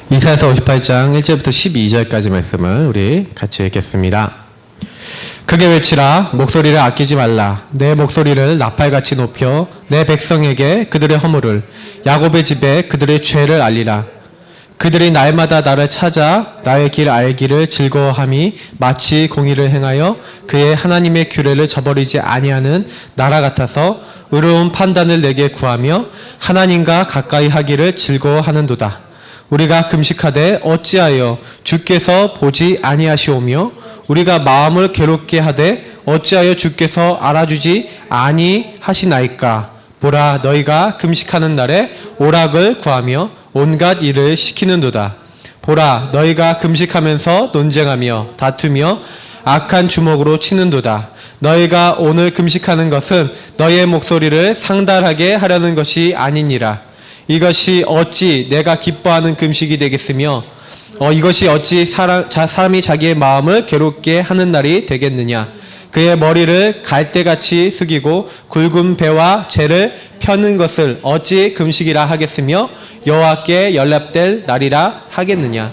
이사야서 58장 1절부터 12절까지 말씀을 우리 같이 읽겠습니다. 크게 외치라. 목소리를 아끼지 말라. 내 목소리를 나팔같이 높여 내 백성에게 그들의 허물을, 야곱의 집에 그들의 죄를 알리라. 그들이 날마다 나를 찾아 나의 길 알기를 즐거워함이 마치 공의를 행하여 그의 하나님의 규례를 저버리지 아니하는 나라 같아서 의로운 판단을 내게 구하며 하나님과 가까이 하기를 즐거워하는도다. 우리가 금식하되 어찌하여 주께서 보지 아니하시오며 우리가 마음을 괴롭게 하되 어찌하여 주께서 알아주지 아니하시나이까. 보라, 너희가 금식하는 날에 오락을 구하며 온갖 일을 시키는도다. 보라, 너희가 금식하면서 논쟁하며 다투며 악한 주먹으로 치는도다. 너희가 오늘 금식하는 것은 너희의 목소리를 상달하게 하려는 것이 아니니라. 이것이 어찌 내가 기뻐하는 금식이 되겠으며 이것이 어찌 사람이 자기의 마음을 괴롭게 하는 날이 되겠느냐. 그의 머리를 갈대같이 숙이고 굵은 배와 재를 펴는 것을 어찌 금식이라 하겠으며 여호와께 연락될 날이라 하겠느냐.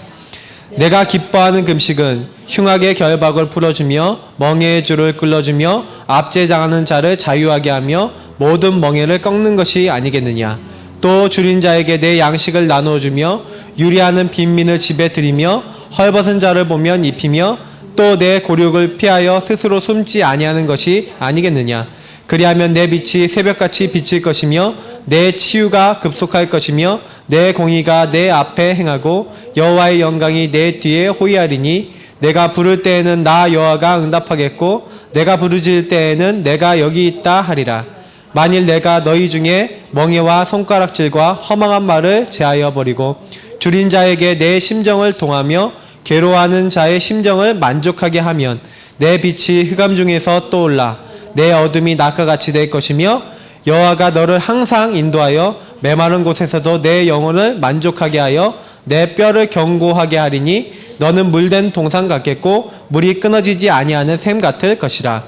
내가 기뻐하는 금식은 흉악의 결박을 풀어주며 멍에의 줄을 끌어주며 압제당하는 자를 자유하게 하며 모든 멍에를 꺾는 것이 아니겠느냐. 또 줄인 자에게 내 양식을 나누어주며 유리하는 빈민을 집에 들이며 헐벗은 자를 보면 입히며 또 내 곤욕을 피하여 스스로 숨지 아니하는 것이 아니겠느냐. 그리하면 내 빛이 새벽같이 비칠 것이며 내 치유가 급속할 것이며 내 공의가 내 앞에 행하고 여호와의 영광이 내 뒤에 호위하리니 내가 부를 때에는 나 여호와가 응답하겠고 내가 부르짖을 때에는 내가 여기 있다 하리라. 만일 내가 너희 중에 멍에와 손가락질과 허망한 말을 제하여 버리고 줄인 자에게 내 심정을 동하며 괴로워하는 자의 심정을 만족하게 하면 내 빛이 흑암 중에서 떠올라 내 어둠이 낮과 같이 될 것이며 여호와가 너를 항상 인도하여 메마른 곳에서도 내 영혼을 만족하게 하여 내 뼈를 견고하게 하리니 너는 물된 동산 같겠고 물이 끊어지지 아니하는 샘 같을 것이라.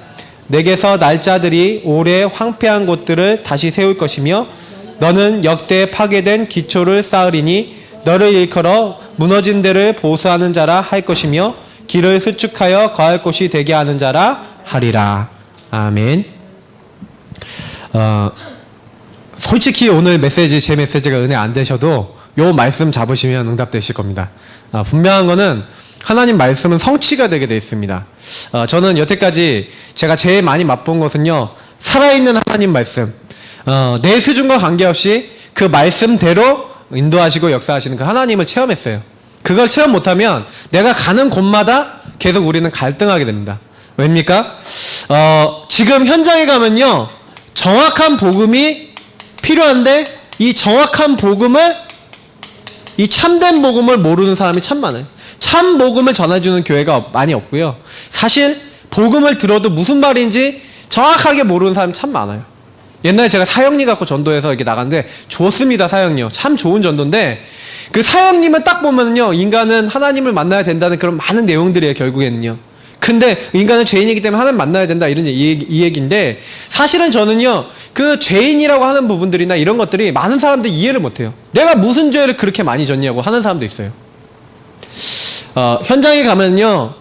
내게서 날짜들이 오래 황폐한 곳들을 다시 세울 것이며 너는 역대 파괴된 기초를 쌓으리니 너를 일컬어 무너진 데를 보수하는 자라 할 것이며 길을 수축하여 거할 곳이 되게 하는 자라 하리라. 아멘. 솔직히 오늘 메시지, 제 메시지가 은혜 안 되셔도 요 말씀 잡으시면 응답되실 겁니다. 분명한 거는 하나님 말씀은 성취가 되게 되어 있습니다. 저는 여태까지 제가 제일 많이 맛본 것은요, 살아있는 하나님 말씀, 내 수준과 관계없이 그 말씀대로 인도하시고 역사하시는 그 하나님을 체험했어요. 그걸 체험 못하면 내가 가는 곳마다 계속 우리는 갈등하게 됩니다. 왜입니까? 지금 현장에 가면요, 정확한 복음이 필요한데 이 정확한 복음을, 이 참된 복음을 모르는 사람이 참 많아요. 참 복음을 전해주는 교회가 많이 없고요. 사실 복음을 들어도 무슨 말인지 정확하게 모르는 사람이 참 많아요. 옛날에 제가 사형리 갖고 전도해서 이렇게 나갔는데 좋습니다. 사형리요. 참 좋은 전도인데 그 사형리만 딱 보면요, 인간은 하나님을 만나야 된다는 그런 많은 내용들이에요. 결국에는요. 근데 인간은 죄인이기 때문에 하나님 만나야 된다, 이런 이 얘기인데, 사실은 저는요, 그 죄인이라고 하는 부분들이나 이런 것들이 많은 사람들이 이해를 못해요. 내가 무슨 죄를 그렇게 많이 졌냐고 하는 사람도 있어요. 현장에 가면요,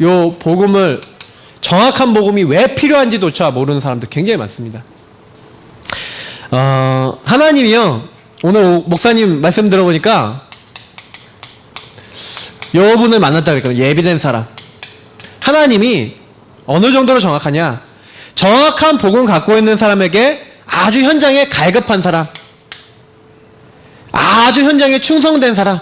요 복음을, 정확한 복음이 왜 필요한지조차 모르는 사람들 굉장히 많습니다. 하나님이요, 오늘 목사님 말씀 들어보니까 요 분을 만났다 그랬거든요. 예비된 사람. 하나님이 어느 정도로 정확하냐? 정확한 복음 갖고 있는 사람에게 아주 현장에 갈급한 사람, 아주 현장에 충성된 사람,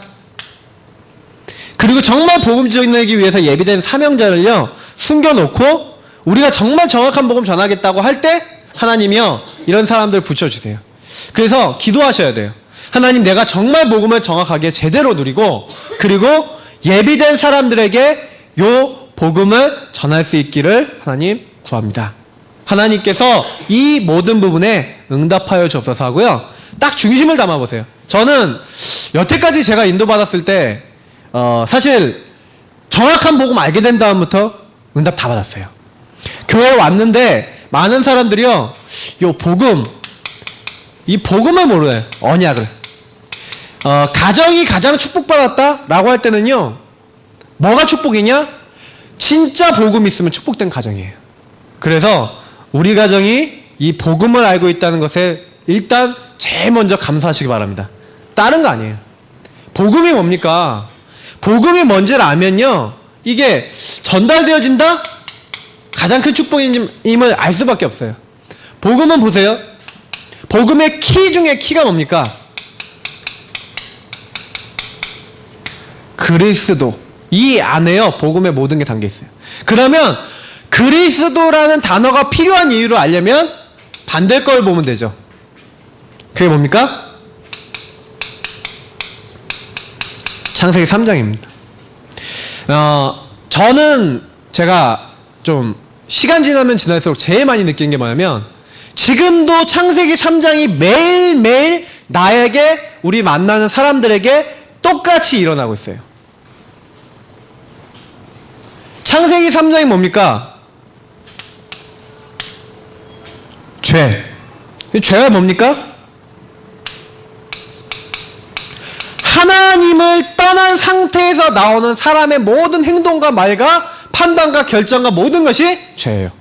그리고 정말 복음 전하기 위해서 예비된 사명자를요, 숨겨놓고 우리가 정말 정확한 복음 전하겠다고 할 때 하나님이요, 이런 사람들 붙여주세요. 그래서 기도하셔야 돼요. 하나님, 내가 정말 복음을 정확하게 제대로 누리고, 그리고 예비된 사람들에게 요 복음을 전할 수 있기를 하나님 구합니다. 하나님께서 이 모든 부분에 응답하여 주옵소서 하고요. 딱 중심을 담아보세요. 저는 여태까지 제가 인도받았을 때 사실 정확한 복음 알게 된 다음부터 응답 다 받았어요. 교회에 왔는데 많은 사람들이요, 요 복음, 이 복음을 모르요. 언약을. 가정이 가장 축복받았다라고 할 때는요, 뭐가 축복이냐? 진짜 복음이 있으면 축복된 가정이에요. 그래서 우리 가정이 이 복음을 알고 있다는 것에 일단 제일 먼저 감사하시기 바랍니다. 다른 거 아니에요. 복음이 뭡니까? 복음이 뭔지를 알면요, 이게 전달되어진다? 가장 큰 축복임을 알 수밖에 없어요. 복음은 보세요. 복음의 키 중에 키가 뭡니까? 그리스도. 이 안에요, 복음의 모든 게 담겨 있어요. 그러면 그리스도라는 단어가 필요한 이유를 알려면 반대 걸 보면 되죠. 그게 뭡니까? 창세기 3장입니다. 저는 제가 좀 시간 지나면 지날수록 제일 많이 느끼는 게 뭐냐면, 지금도 창세기 3장이 매일매일 나에게, 우리 만나는 사람들에게 똑같이 일어나고 있어요. 창세기 3장이 뭡니까? 죄. 죄가 뭡니까? 하나님을 떠난 상태에서 나오는 사람의 모든 행동과 말과 판단과 결정과 모든 것이 죄예요.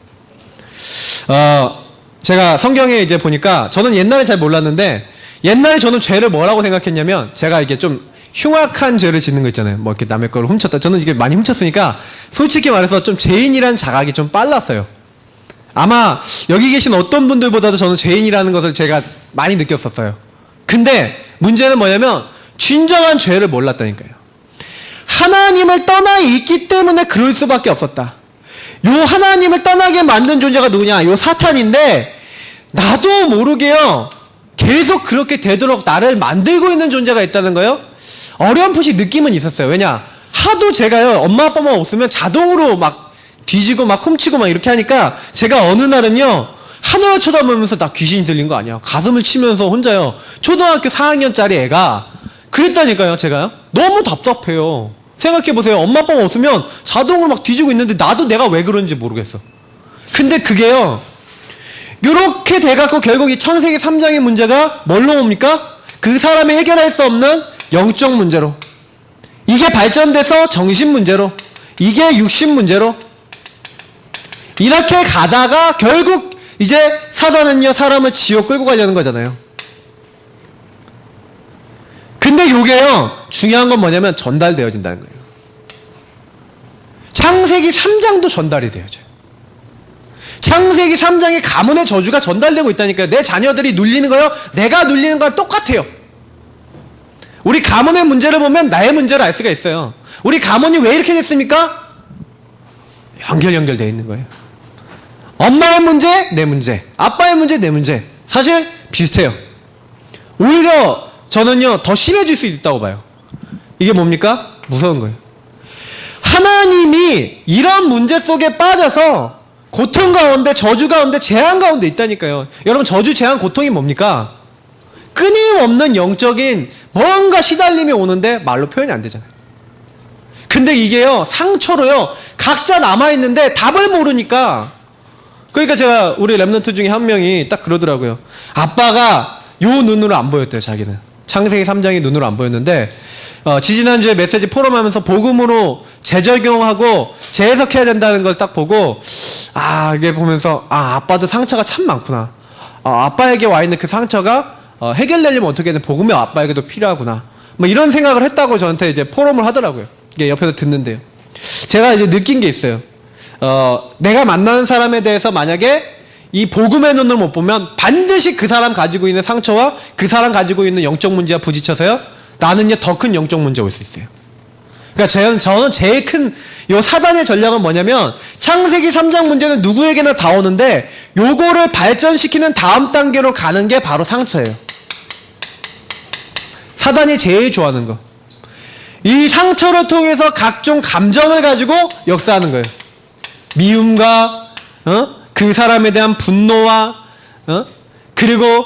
제가 성경에 이제 보니까, 저는 옛날에 잘 몰랐는데, 옛날에 저는 죄를 뭐라고 생각했냐면, 제가 이게 좀 흉악한 죄를 짓는 거 있잖아요. 뭐 이렇게 남의 걸 훔쳤다. 저는 이게 많이 훔쳤으니까 솔직히 말해서 좀 죄인이라는 자각이 좀 빨랐어요. 아마 여기 계신 어떤 분들보다도 저는 죄인이라는 것을 제가 많이 느꼈었어요. 근데 문제는 뭐냐면 진정한 죄를 몰랐다니까요. 하나님을 떠나 있기 때문에 그럴 수밖에 없었다. 요 하나님을 떠나게 만든 존재가 누구냐? 요 사탄인데, 나도 모르게요, 계속 그렇게 되도록 나를 만들고 있는 존재가 있다는 거예요. 어렴풋이 느낌은 있었어요. 왜냐? 하도 제가요, 엄마 아빠만 없으면 자동으로 막 뒤지고 막 훔치고 막 이렇게 하니까, 제가 어느 날은요, 하늘을 쳐다보면서 나 귀신이 들린 거 아니야, 가슴을 치면서 혼자요, 초등학교 4학년짜리 애가 그랬다니까요. 제가요, 너무 답답해요. 생각해보세요. 엄마 아빠가 없으면 자동으로 막 뒤지고 있는데 나도 내가 왜 그런지 모르겠어. 근데 그게요, 요렇게 돼갖고 결국 이 창세기 3장의 문제가 뭘로 옵니까? 그 사람이 해결할 수 없는 영적 문제로, 이게 발전돼서 정신 문제로, 이게 육신 문제로, 이렇게 가다가 결국 이제 사단은요, 사람을 지옥 끌고 가려는 거잖아요. 근데 요게요, 중요한 건 뭐냐면 전달되어진다는 거예요. 창세기 3장도 전달이 되어져요. 창세기 3장의 가문의 저주가 전달되고 있다니까요. 내 자녀들이 눌리는 거요, 내가 눌리는 거랑 똑같아요. 우리 가문의 문제를 보면 나의 문제를 알 수가 있어요. 우리 가문이 왜 이렇게 됐습니까? 연결되어 있는 거예요. 엄마의 문제, 내 문제. 아빠의 문제, 내 문제. 사실 비슷해요. 오히려 저는요, 더 심해질 수 있다고 봐요. 이게 뭡니까? 무서운 거예요. 하나님이 이런 문제 속에 빠져서 고통 가운데, 저주 가운데, 재앙 가운데 있다니까요. 여러분, 저주, 재앙, 고통이 뭡니까? 끊임없는 영적인 뭔가 시달림이 오는데 말로 표현이 안 되잖아요. 근데 이게요, 상처로요, 각자 남아있는데 답을 모르니까. 그러니까 제가 우리 랩런트 중에 한 명이 딱 그러더라고요. 아빠가 요 눈으로 안 보였대요, 자기는. 창세기 3장이 눈으로 안 보였는데, 지지난주에 메시지 포럼 하면서 복음으로 재적용하고 재해석해야 된다는 걸 딱 보고, 이게 보면서, 아빠도 상처가 참 많구나. 아빠에게 와 있는 그 상처가 해결되려면 어떻게든 복음이 아빠에게도 필요하구나. 뭐 이런 생각을 했다고 저한테 이제 포럼을 하더라고요. 이게 옆에서 듣는데요. 제가 이제 느낀 게 있어요. 내가 만나는 사람에 대해서 만약에 이 복음의 눈을 못 보면 반드시 그 사람 가지고 있는 상처와 그 사람 가지고 있는 영적 문제와 부딪혀서요, 나는요, 더 큰 영적 문제가 올 수 있어요. 그러니까 저는 제일 큰 요 사단의 전략은 뭐냐면, 창세기 3장 문제는 누구에게나 다 오는데 요거를 발전시키는 다음 단계로 가는 게 바로 상처예요. 사단이 제일 좋아하는 거. 이 상처를 통해서 각종 감정을 가지고 역사하는 거예요. 미움과 그 사람에 대한 분노와 그리고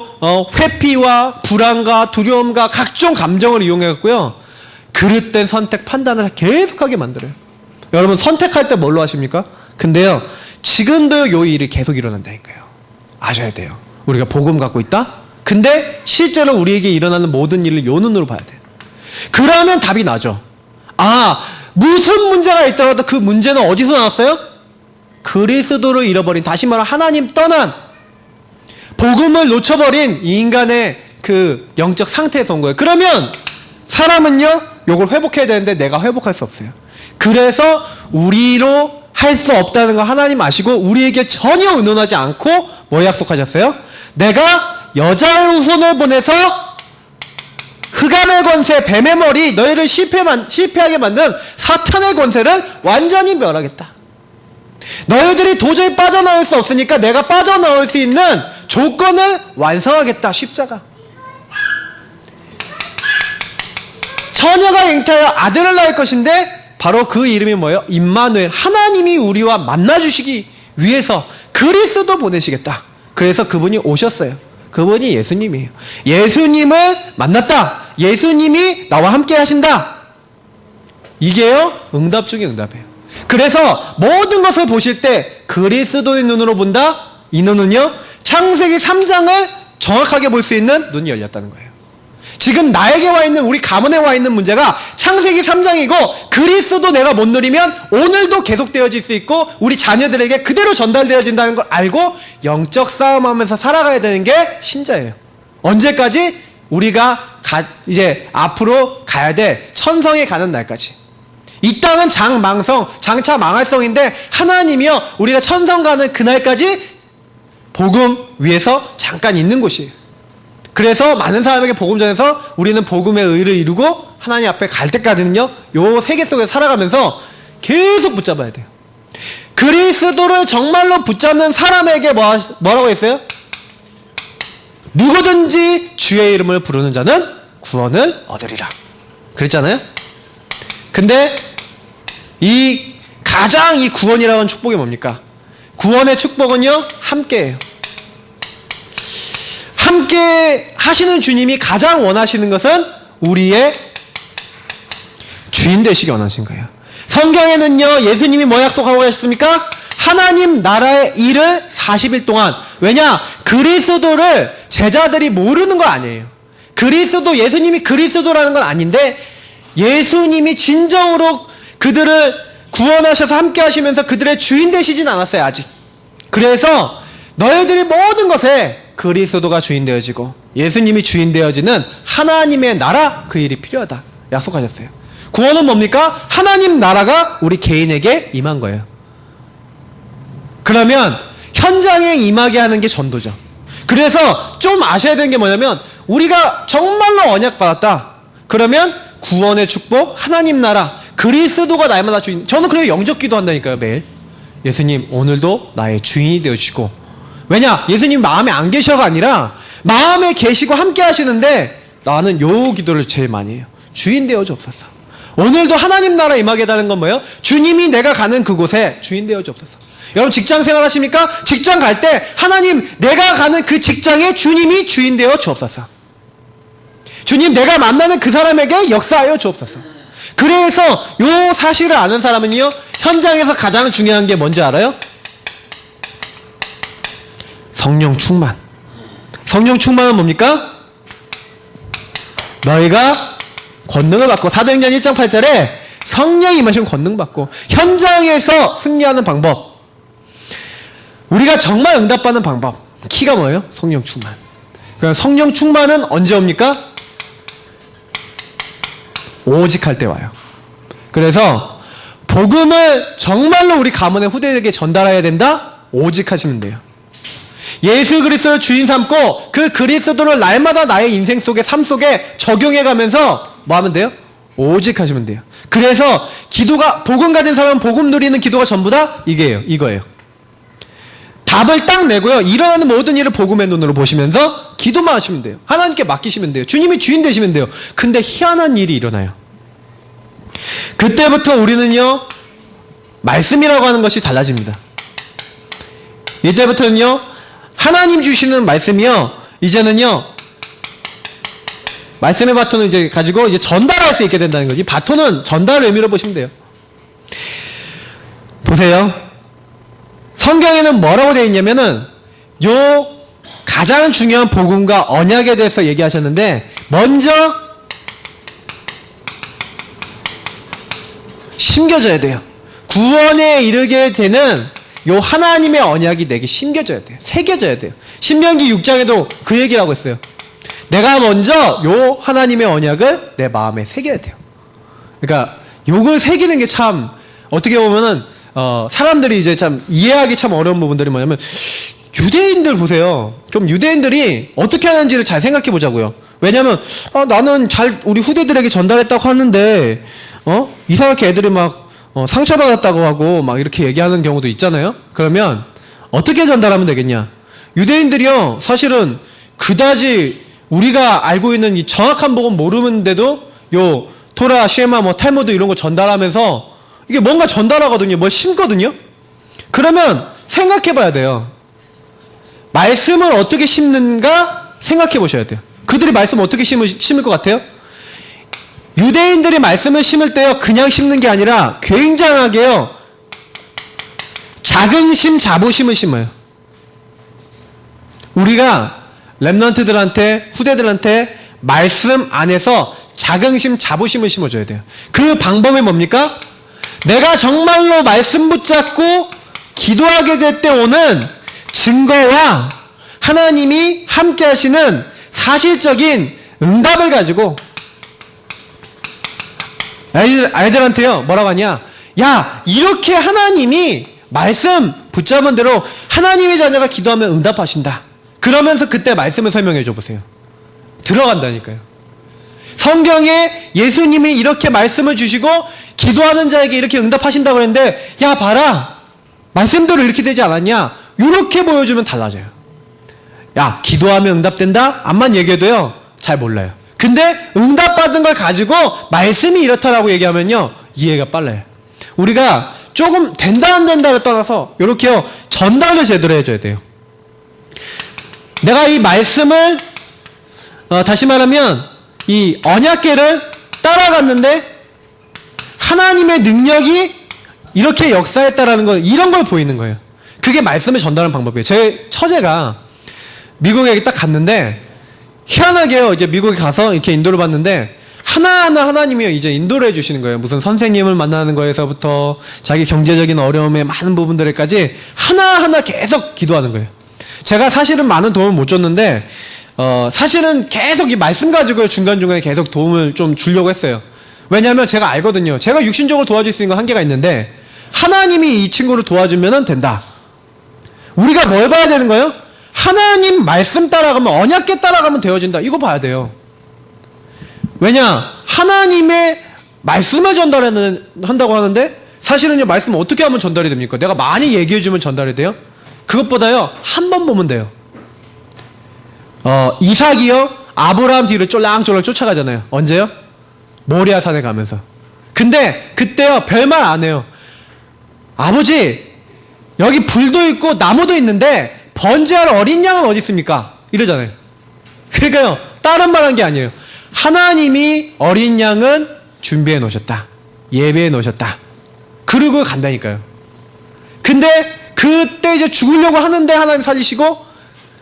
회피와 불안과 두려움과 각종 감정을 이용해갖고요, 그릇된 선택, 판단을 계속하게 만들어요. 여러분, 선택할 때 뭘로 하십니까? 근데요, 지금도 요 일이 계속 일어난다니까요. 아셔야 돼요. 우리가 복음 갖고 있다? 근데 실제로 우리에게 일어나는 모든 일을 요 눈으로 봐야 돼요. 그러면 답이 나죠. 아, 무슨 문제가 있더라도 그 문제는 어디서 나왔어요? 그리스도를 잃어버린, 다시 말하면 하나님 떠난, 복음을 놓쳐버린 이 인간의 그 영적 상태에서 온 거예요. 그러면 사람은요, 요걸 회복해야 되는데 내가 회복할 수 없어요. 그래서 우리로 할 수 없다는 거 하나님 아시고 우리에게 전혀 의논하지 않고 뭐 약속하셨어요? 내가 여자의 후손을 보내서 흑암의 권세, 뱀의 머리, 너희를 실패하게 만든 사탄의 권세를 완전히 멸하겠다. 너희들이 도저히 빠져나올 수 없으니까 내가 빠져나올 수 있는 조건을 완성하겠다. 십자가. 처녀가 잉태하여 아들을 낳을 것인데 바로 그 이름이 뭐예요? 임마누엘. 하나님이 우리와 만나주시기 위해서 그리스도 보내시겠다. 그래서 그분이 오셨어요. 그분이 예수님이에요. 예수님을 만났다. 예수님이 나와 함께 하신다. 이게요, 응답 중에 응답이에요. 그래서 모든 것을 보실 때 그리스도의 눈으로 본다. 이 눈은요, 창세기 3장을 정확하게 볼 수 있는 눈이 열렸다는 거예요. 지금 나에게 와 있는, 우리 가문에 와 있는 문제가 창세기 3장이고 그리스도 내가 못 누리면 오늘도 계속되어질 수 있고 우리 자녀들에게 그대로 전달되어진다는 걸 알고 영적 싸움하면서 살아가야 되는 게 신자예요. 언제까지? 우리가 이제 앞으로 가야 돼. 천성에 가는 날까지. 이 땅은 장차 망할성인데 하나님이요, 우리가 천성 가는 그날까지 복음 위에서 잠깐 있는 곳이에요. 그래서 많은 사람에게 복음 전해서 우리는 복음의 의를 이루고 하나님 앞에 갈 때까지는요, 요 세계 속에 살아가면서 계속 붙잡아야 돼요. 그리스도를 정말로 붙잡는 사람에게 뭐라고 했어요? 누구든지 주의 이름을 부르는 자는 구원을 얻으리라. 그랬잖아요? 근데 가장 이 구원이라는 축복이 뭡니까? 구원의 축복은요, 함께예요. 함께 하시는 주님이 가장 원하시는 것은 우리의 주인 되시기 원하신 거예요. 성경에는요, 예수님이 뭐 약속하고 계셨습니까? 하나님 나라의 일을 40일 동안. 왜냐? 그리스도를 제자들이 모르는 거 아니에요. 예수님이 그리스도라는 건 아닌데 예수님이 진정으로 그들을 구원하셔서 함께 하시면서 그들의 주인 되시진 않았어요, 아직. 그래서 너희들이 모든 것에 그리스도가 주인 되어지고 예수님이 주인 되어지는 하나님의 나라, 그 일이 필요하다 약속하셨어요. 구원은 뭡니까? 하나님 나라가 우리 개인에게 임한 거예요. 그러면 현장에 임하게 하는 게 전도죠. 그래서 좀 아셔야 되는 게 뭐냐면 우리가 정말로 언약 받았다. 그러면 구원의 축복, 하나님 나라, 그리스도가 날마다 주인. 저는 그래서 영적 기도 한다니까요, 매일. 예수님 오늘도 나의 주인이 되어주시고. 왜냐? 예수님 마음에 안 계셔가 아니라 마음에 계시고 함께 하시는데 나는 요 기도를 제일 많이 해요. 주인 되어 주옵소서. 오늘도 하나님 나라 임하게 해달라는 건 뭐예요? 주님이 내가 가는 그곳에 주인 되어 주옵소서. 여러분 직장 생활 하십니까? 직장 갈 때 하나님 내가 가는 그 직장에 주님이 주인 되어 주옵소서. 주님 내가 만나는 그 사람에게 역사하여 주옵소서. 그래서 요 사실을 아는 사람은요, 현장에서 가장 중요한 게 뭔지 알아요? 성령 충만. 성령 충만은 뭡니까? 너희가 권능을 받고, 사도행전 1장 8절에 성령이 임하시면 권능 받고, 현장에서 승리하는 방법, 우리가 정말 응답받는 방법, 키가 뭐예요? 성령 충만. 그러니까 성령 충만은 언제 옵니까? 오직 할 때 와요. 그래서 복음을 정말로 우리 가문의 후대에게 전달해야 된다? 오직 하시면 돼요. 예수 그리스도를 주인 삼고 그 그리스도를 날마다 나의 인생 속에, 삶 속에 적용해가면서 뭐 하면 돼요? 오직 하시면 돼요. 그래서 기도가, 복음 가진 사람은 복음 누리는 기도가 전부 다 이거예요. 답을 딱 내고요, 일어나는 모든 일을 복음의 눈으로 보시면서 기도만 하시면 돼요. 하나님께 맡기시면 돼요. 주님이 주인 되시면 돼요. 근데 희한한 일이 일어나요. 그때부터 우리는요, 말씀이라고 하는 것이 달라집니다. 이때부터는요, 하나님 주시는 말씀이요, 이제는요, 말씀의 바톤을 이제 가지고 이제 전달할 수 있게 된다는 거지. 바톤은 전달의 의미로 보시면 돼요. 보세요. 성경에는 뭐라고 되어 있냐면은, 요 가장 중요한 복음과 언약에 대해서 얘기하셨는데, 먼저 심겨져야 돼요. 구원에 이르게 되는 요 하나님의 언약이 내게 심겨져야 돼요. 새겨져야 돼요. 신명기 6장에도 그 얘기를 하고 있어요. 내가 먼저 요 하나님의 언약을 내 마음에 새겨야 돼요. 그러니까 요걸 새기는 게 참 어떻게 보면은 사람들이 이제 참 이해하기 참 어려운 부분들이 뭐냐면 유대인들 보세요. 그럼 유대인들이 어떻게 하는지를 잘 생각해 보자고요. 왜냐면 나는 잘 우리 후대들에게 전달했다고 하는데 이상하게 애들이 막 상처받았다고 하고 막 이렇게 얘기하는 경우도 있잖아요. 그러면 어떻게 전달하면 되겠냐? 유대인들이요 사실은 그다지 우리가 알고 있는 이 정확한 복음 모르는데도 요 토라, 쉐마, 뭐 탈무드 이런 거 전달하면서 이게 뭔가 전달하거든요. 뭘 심거든요. 그러면 생각해 봐야 돼요. 말씀을 어떻게 심는가 생각해 보셔야 돼요. 그들이 말씀을 어떻게 심을 것 같아요? 유대인들이 말씀을 심을 때요 그냥 심는 게 아니라 굉장하게요 자긍심, 자부심을 심어요. 우리가 렘넌트들한테, 후대들한테 말씀 안에서 자긍심, 자부심을 심어줘야 돼요. 그 방법이 뭡니까? 내가 정말로 말씀 붙잡고 기도하게 될 때 오는 증거와 하나님이 함께 하시는 사실적인 응답을 가지고 아이들한테요 뭐라고 하냐? 야, 이렇게 하나님이 말씀 붙잡은 대로 하나님의 자녀가 기도하면 응답하신다. 그러면서 그때 말씀을 설명해 줘 보세요. 들어간다니까요. 성경에 예수님이 이렇게 말씀을 주시고 기도하는 자에게 이렇게 응답하신다고 그랬는데 야 봐라 말씀대로 이렇게 되지 않았냐? 이렇게 보여주면 달라져요. 야, 기도하면 응답된다? 암만 얘기해도요 잘 몰라요. 근데 응답받은 걸 가지고 말씀이 이렇다라고 얘기하면요 이해가 빨라요. 우리가 조금 된다 안 된다를 떠나서 이렇게요 전달을 제대로 해줘야 돼요. 내가 이 말씀을 다시 말하면 이 언약궤를 따라갔는데 하나님의 능력이 이렇게 역사했다라는 거 이런 걸 보이는 거예요. 그게 말씀을 전달하는 방법이에요. 제 처제가 미국에 딱 갔는데 희한하게요. 이제 미국에 가서 이렇게 인도를 받는데 하나하나 하나님이 이제 인도를 해주시는 거예요. 무슨 선생님을 만나는 거에서부터 자기 경제적인 어려움의 많은 부분들까지 하나하나 계속 기도하는 거예요. 제가 사실은 많은 도움을 못 줬는데 사실은 계속 이 말씀 가지고 중간중간에 계속 도움을 좀 주려고 했어요. 왜냐하면 제가 알거든요. 제가 육신적으로 도와줄 수 있는 건 한계가 있는데 하나님이 이 친구를 도와주면 된다. 우리가 뭘 봐야 되는 거예요? 하나님 말씀 따라가면 언약궤 따라가면 되어진다. 이거 봐야 돼요. 왜냐? 하나님의 말씀을 전달한다고 하는데 사실은요 말씀 어떻게 하면 전달이 됩니까? 내가 많이 얘기해주면 전달이 돼요? 그것보다요 한 번 보면 돼요. 이삭이요 아브라함 뒤를 쫄랑쫄랑 쫓아가잖아요. 언제요? 모리아 산에 가면서. 근데 그때요 별말 안 해요. 아버지 여기 불도 있고 나무도 있는데 번제할 어린 양은 어디 있습니까? 이러잖아요. 그러니까요 다른 말 한 게 아니에요. 하나님이 어린 양은 준비해 놓으셨다. 예배해 놓으셨다. 그러고 간다니까요. 근데 그때 이제 죽으려고 하는데 하나님 살리시고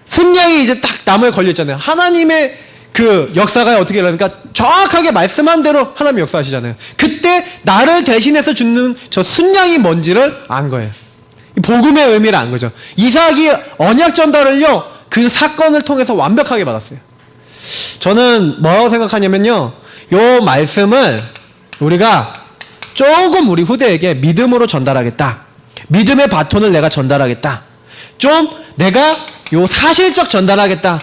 순양이 이제 딱 나무에 걸렸잖아요. 하나님의 그 역사가 어떻게 일어납니까? 정확하게 말씀한 대로 하나님 역사하시잖아요. 그때 나를 대신해서 죽는 저 순양이 뭔지를 안 거예요. 복음의 의미를 안 거죠. 이삭이 언약 전달을요 그 사건을 통해서 완벽하게 받았어요. 저는 뭐라고 생각하냐면요 요 말씀을 우리가 조금 우리 후대에게 믿음으로 전달하겠다. 믿음의 바톤을 내가 전달하겠다. 좀 내가 요 사실적 전달하겠다.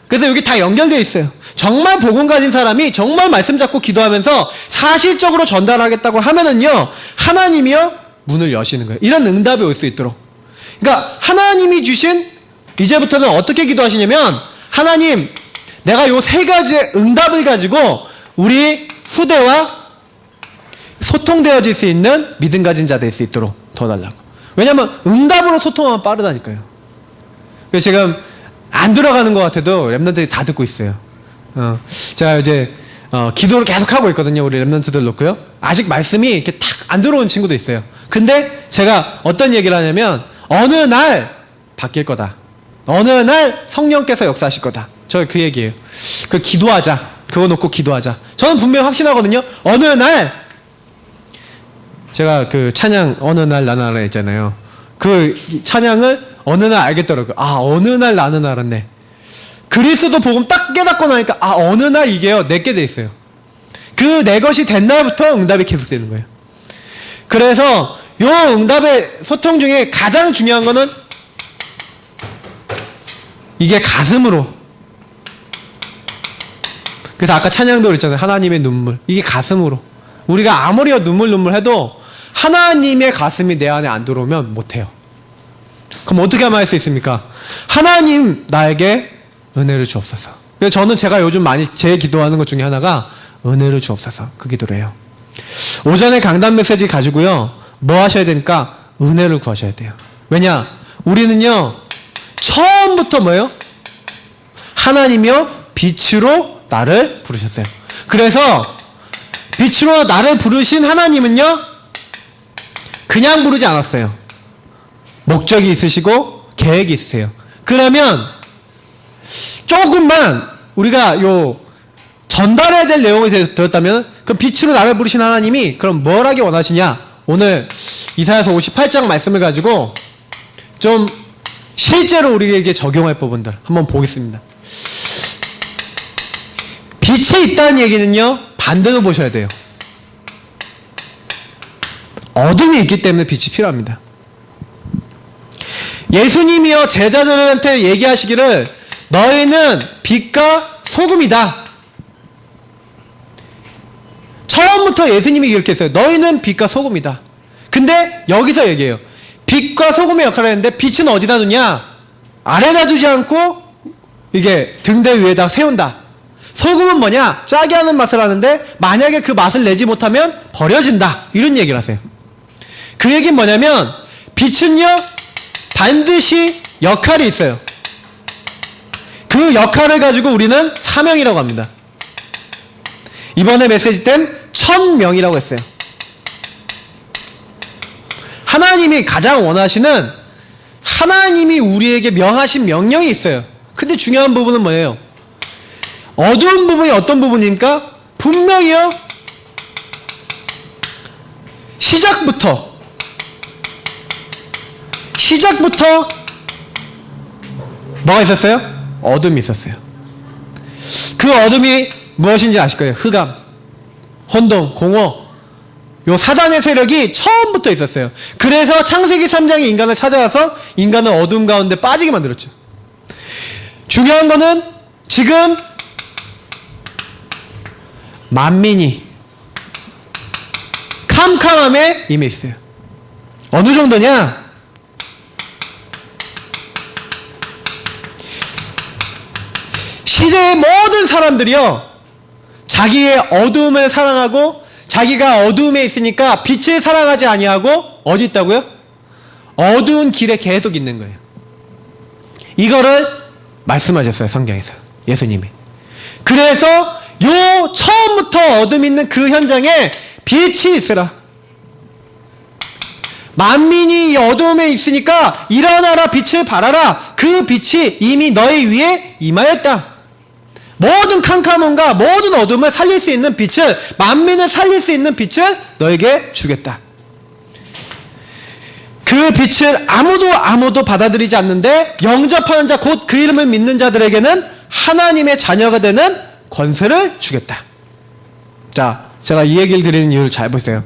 그래서 여기 다 연결되어 있어요. 정말 복음 가진 사람이 정말 말씀 잡고 기도하면서 사실적으로 전달하겠다고 하면은요 하나님이요 문을 여시는 거예요. 이런 응답이 올 수 있도록. 그러니까 하나님이 주신 이제부터는 어떻게 기도하시냐면 하나님 내가 요 세 가지의 응답을 가지고 우리 후대와 소통되어질 수 있는 믿음 가진 자 될 수 있도록 도와달라고. 왜냐하면 응답으로 소통하면 빠르다니까요. 그래서 지금 안 들어가는 것 같아도 랩런트들이 다 듣고 있어요. 제가 이제 기도를 계속 하고 있거든요. 우리 랩런트들 놓고요. 아직 말씀이 이렇게 탁 안 들어온 친구도 있어요. 근데 제가 어떤 얘기를 하냐면 어느 날 바뀔 거다. 어느 날 성령께서 역사하실 거다. 저 그 얘기예요. 그 기도하자. 그거 놓고 기도하자. 저는 분명히 확신하거든요. 어느 날 제가 그 찬양 어느 날 나는 알아 했잖아요. 그 찬양을 어느 날 알겠더라고요. 아, 어느 날 나는 알았네. 그리스도 복음 딱 깨닫고 나니까 아, 어느 날 이게요 내게 돼 있어요. 그 내 것이 된 날부터 응답이 계속되는 거예요. 그래서 요 응답의 소통 중에 가장 중요한 거는 이게 가슴으로. 그래서 아까 찬양도 그랬잖아요. 하나님의 눈물. 이게 가슴으로. 우리가 아무리 눈물 해도 하나님의 가슴이 내 안에 안 들어오면 못해요. 그럼 어떻게 하면 할 수 있습니까? 하나님 나에게 은혜를 주옵소서. 그래서 저는 제가 요즘 많이 제 기도하는 것 중에 하나가 은혜를 주옵소서. 그 기도를 해요. 오전에 강단 메시지 가지고요. 뭐 하셔야 됩니까? 은혜를 구하셔야 돼요. 왜냐? 우리는요. 처음부터 뭐예요? 하나님이요 빛으로 나를 부르셨어요. 그래서 빛으로 나를 부르신 하나님은요. 그냥 부르지 않았어요. 목적이 있으시고 계획이 있으세요. 그러면 조금만 우리가 요 전달해야 될 내용이 들었다면 그럼 빛으로 나를 부르신 하나님이 그럼 뭘 하기 원하시냐? 오늘 이사야서 58장 말씀을 가지고 좀 실제로 우리에게 적용할 부분들 한번 보겠습니다. 빛이 있다는 얘기는요. 반대로 보셔야 돼요. 어둠이 있기 때문에 빛이 필요합니다. 예수님이요 제자들한테 얘기하시기를 너희는 빛과 소금이다. 처음부터 예수님이 이렇게 했어요. 너희는 빛과 소금이다. 근데 여기서 얘기해요. 빛과 소금의 역할을 했는데 빛은 어디다 두냐? 아래다 두지 않고 이게 등대 위에다 세운다. 소금은 뭐냐? 짜게 하는 맛을 하는데 만약에 그 맛을 내지 못하면 버려진다. 이런 얘기를 하세요. 그 얘기는 뭐냐면 빛은요 반드시 역할이 있어요. 그 역할을 가지고 우리는 사명이라고 합니다. 이번에 메시지 땐 천명이라고 했어요. 하나님이 가장 원하시는 하나님이 우리에게 명하신 명령이 있어요. 근데 중요한 부분은 뭐예요? 어두운 부분이 어떤 부분입니까? 분명히요 시작부터 뭐가 있었어요? 어둠이 있었어요. 그 어둠이 무엇인지 아실 거예요. 흑암, 혼돈, 공허, 요 사단의 세력이 처음부터 있었어요. 그래서 창세기 3장이 인간을 찾아와서 인간을 어둠 가운데 빠지게 만들었죠. 중요한 거는 지금 만민이 캄캄함에 임해 있어요. 어느 정도냐? 시대의 모든 사람들이요 자기의 어두움을 사랑하고 자기가 어두움에 있으니까 빛을 사랑하지 아니하고 어디 있다고요? 어두운 길에 계속 있는 거예요. 이거를 말씀하셨어요. 성경에서 예수님이. 그래서 요 처음부터 어둠 있는 그 현장에 빛이 있으라. 만민이 이 어두움에 있으니까 일어나라 빛을 발하라. 그 빛이 이미 너희 위에 임하였다. 모든 캄캄함과 모든 어둠을 살릴 수 있는 빛을, 만민을 살릴 수 있는 빛을 너에게 주겠다. 그 빛을 아무도 받아들이지 않는데 영접하는 자, 곧 그 이름을 믿는 자들에게는 하나님의 자녀가 되는 권세를 주겠다. 자, 제가 이 얘기를 드리는 이유를 잘 보세요.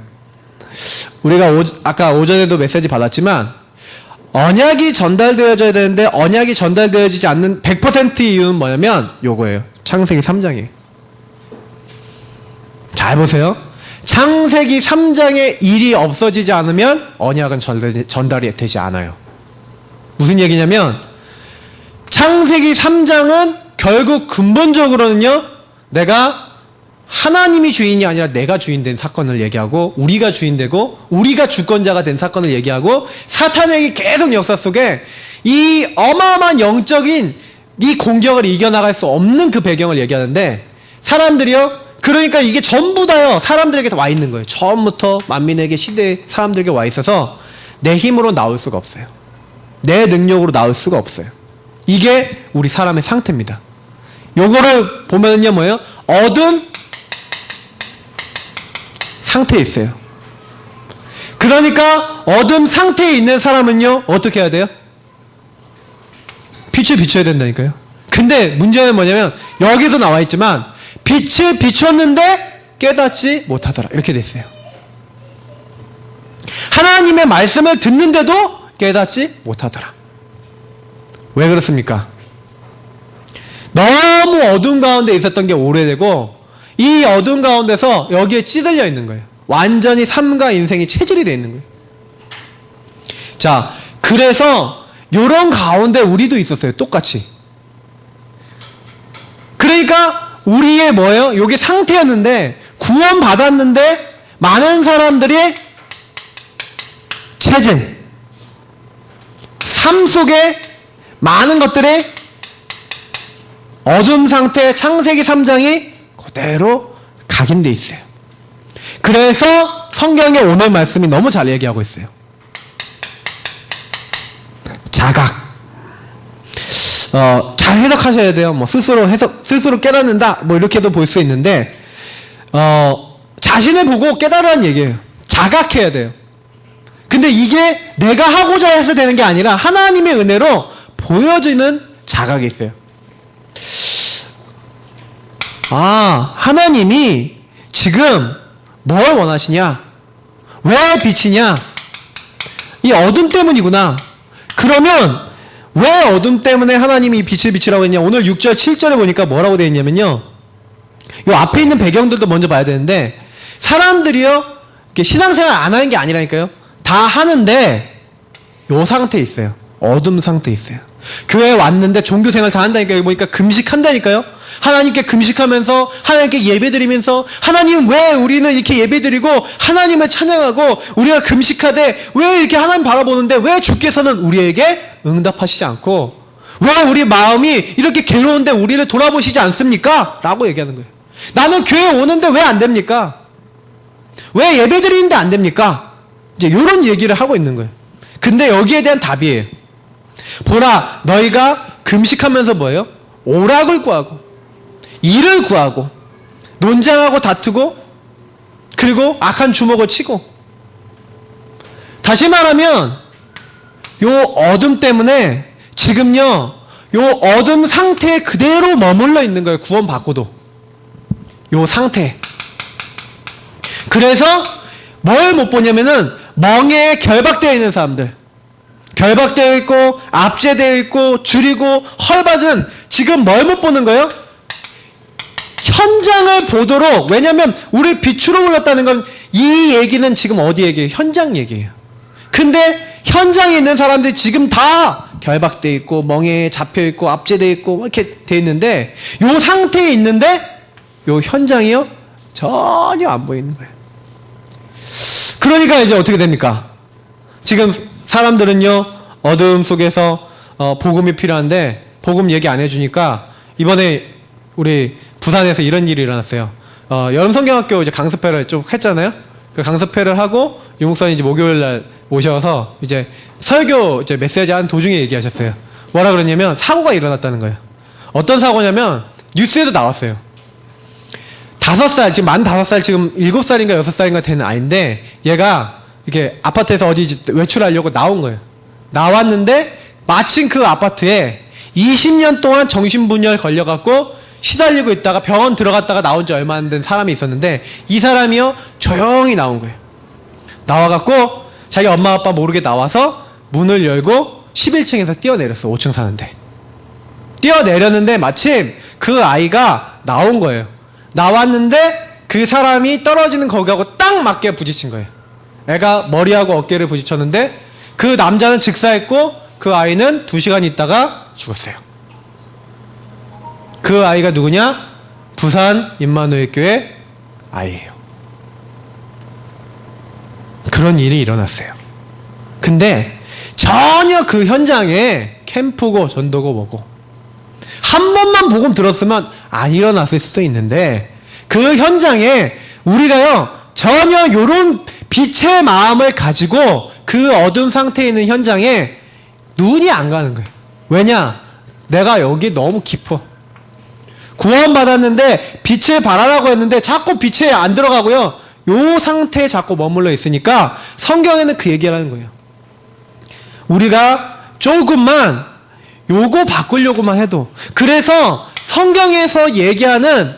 우리가 아까 오전에도 메시지 받았지만 언약이 전달되어져야 되는데 언약이 전달되어지지 않는 100% 이유는 뭐냐면 요거예요. 창세기 3장이에요. 잘 보세요. 창세기 3장의 일이 없어지지 않으면 언약은 전달이 되지 않아요. 무슨 얘기냐면 창세기 3장은 결국 근본적으로는요 내가 하나님이 주인이 아니라 내가 주인된 사건을 얘기하고 우리가 주인되고 우리가 주권자가 된 사건을 얘기하고 사탄에게 계속 역사 속에 이 어마어마한 영적인 이 공격을 이겨나갈 수 없는 그 배경을 얘기하는데 사람들이요 그러니까 이게 전부 다요 사람들에게 와 있는 거예요. 처음부터 만민에게 시대에 사람들에게 와 있어서 내 힘으로 나올 수가 없어요. 내 능력으로 나올 수가 없어요. 이게 우리 사람의 상태입니다. 요거를 보면은요 뭐예요? 어둠 상태에 있어요. 그러니까 어둠 상태에 있는 사람은요, 어떻게 해야 돼요? 빛을 비춰야 된다니까요. 근데 문제는 뭐냐면 여기도 나와 있지만 빛을 비췄는데 깨닫지 못하더라, 이렇게 됐어요. 하나님의 말씀을 듣는데도 깨닫지 못하더라. 왜 그렇습니까? 너무 어두운 가운데 있었던 게 오래되고 이 어두운 가운데서 여기에 찌들려 있는 거예요. 완전히 삶과 인생이 체질이 되어 있는 거예요. 자, 그래서 이런 가운데 우리도 있었어요. 똑같이. 그러니까 우리의 뭐예요? 여기 상태였는데 구원 받았는데 많은 사람들이 체질, 삶 속에 많은 것들이 어둠 상태, 창세기 3장이 그대로 각인되어 있어요. 그래서 성경의 오늘 말씀이 너무 잘 얘기하고 있어요. 자각. 잘 해석하셔야 돼요. 뭐 스스로 깨닫는다, 뭐 이렇게도 볼 수 있는데, 자신을 보고 깨달으라는 얘기예요. 자각해야 돼요. 근데 이게 내가 하고자 해서 되는 게 아니라 하나님의 은혜로 보여지는 자각이 있어요. 아, 하나님이 지금 뭘 원하시냐? 왜 빛이냐? 이 어둠 때문이구나. 그러면 왜 어둠 때문에 하나님이 빛을 비치라고 했냐? 오늘 6절, 7절에 보니까 뭐라고 되어 있냐면요. 요 앞에 있는 배경들도 먼저 봐야 되는데, 사람들이요, 이렇게 신앙생활 안 하는 게 아니라니까요. 다 하는데 요 상태에 있어요. 어둠 상태에 있어요. 교회에 왔는데 종교생활 다 한다니까요. 여기 보니까 금식한다니까요. 하나님께 금식하면서 하나님께 예배드리면서, 하나님 왜 우리는 이렇게 예배드리고 하나님을 찬양하고 우리가 금식하되 왜 이렇게 하나님 바라보는데 왜 주께서는 우리에게 응답하시지 않고, 왜 우리 마음이 이렇게 괴로운데 우리를 돌아보시지 않습니까? 라고 얘기하는 거예요. 나는 교회 오는데 왜 안 됩니까? 왜 예배드리는데 안 됩니까? 이제 이런 얘기를 하고 있는 거예요. 근데 여기에 대한 답이에요. 보라, 너희가 금식하면서 뭐예요? 오락을 구하고 일을 구하고 논쟁하고 다투고 그리고 악한 주먹을 치고. 다시 말하면 요 어둠 때문에 지금요, 요 어둠 상태에 그대로 머물러 있는 거예요. 구원받고도 요 상태. 그래서 뭘 못 보냐면은 멍에에 결박되어 있는 사람들, 결박되어 있고 압제되어 있고 줄이고 헐받은, 지금 뭘 못 보는 거예요? 현장을 보도록. 왜냐면 우리 빛으로 불렀다는 건 이 얘기는 지금 어디 얘기예요? 현장 얘기예요. 근데 현장에 있는 사람들이 지금 다 결박되어 있고 멍에에 잡혀 있고 압제되어 있고 이렇게 돼 있는데, 요 상태에 있는데 요 현장이요, 전혀 안 보이는 거예요. 그러니까 이제 어떻게 됩니까? 지금 사람들은요, 어둠 속에서 복음이 필요한데 복음 얘기 안 해주니까, 이번에 우리 부산에서 이런 일이 일어났어요. 여름성경학교 이제 강습회를 좀 했잖아요. 그 강습회를 하고 유목사님 이제 목요일 날 오셔서 이제 설교 이제 메시지 하는 도중에 얘기하셨어요. 뭐라 그러냐면 사고가 일어났다는 거예요. 어떤 사고냐면 뉴스에도 나왔어요. 5살, 지금 만 5살, 지금 7살인가 6살인가 되는 아이인데, 얘가 이렇게 아파트에서 어디 외출하려고 나온 거예요. 나왔는데 마침 그 아파트에 20년 동안 정신분열 걸려갖고 시달리고 있다가 병원 들어갔다가 나온 지 얼마 안 된 사람이 있었는데, 이 사람이요, 조용히 나온 거예요. 나와갖고 자기 엄마 아빠 모르게 나와서 문을 열고 11층에서 뛰어내렸어. 5층 사는데 뛰어내렸는데 마침 그 아이가 나온 거예요. 나왔는데 그 사람이 떨어지는 거기하고 딱 맞게 부딪힌 거예요. 애가 머리하고 어깨를 부딪혔는데 그 남자는 즉사했고 그 아이는 2시간 있다가 죽었어요. 그 아이가 누구냐? 부산 임마누엘 교회 아이예요. 그런 일이 일어났어요. 근데 전혀 그 현장에 캠프고 전도고 뭐고 한 번만 복음 들었으면 안 일어났을 수도 있는데, 그 현장에 우리가요 전혀 요런 빛의 마음을 가지고 그 어둠 상태에 있는 현장에 눈이 안 가는 거예요. 왜냐? 내가 여기 너무 깊어. 구원받았는데 빛을 발하라고 했는데 자꾸 빛에 안 들어가고요, 요 상태에 자꾸 머물러 있으니까 성경에는 그 얘기를 하는 거예요. 우리가 조금만 요거 바꾸려고만 해도, 그래서 성경에서 얘기하는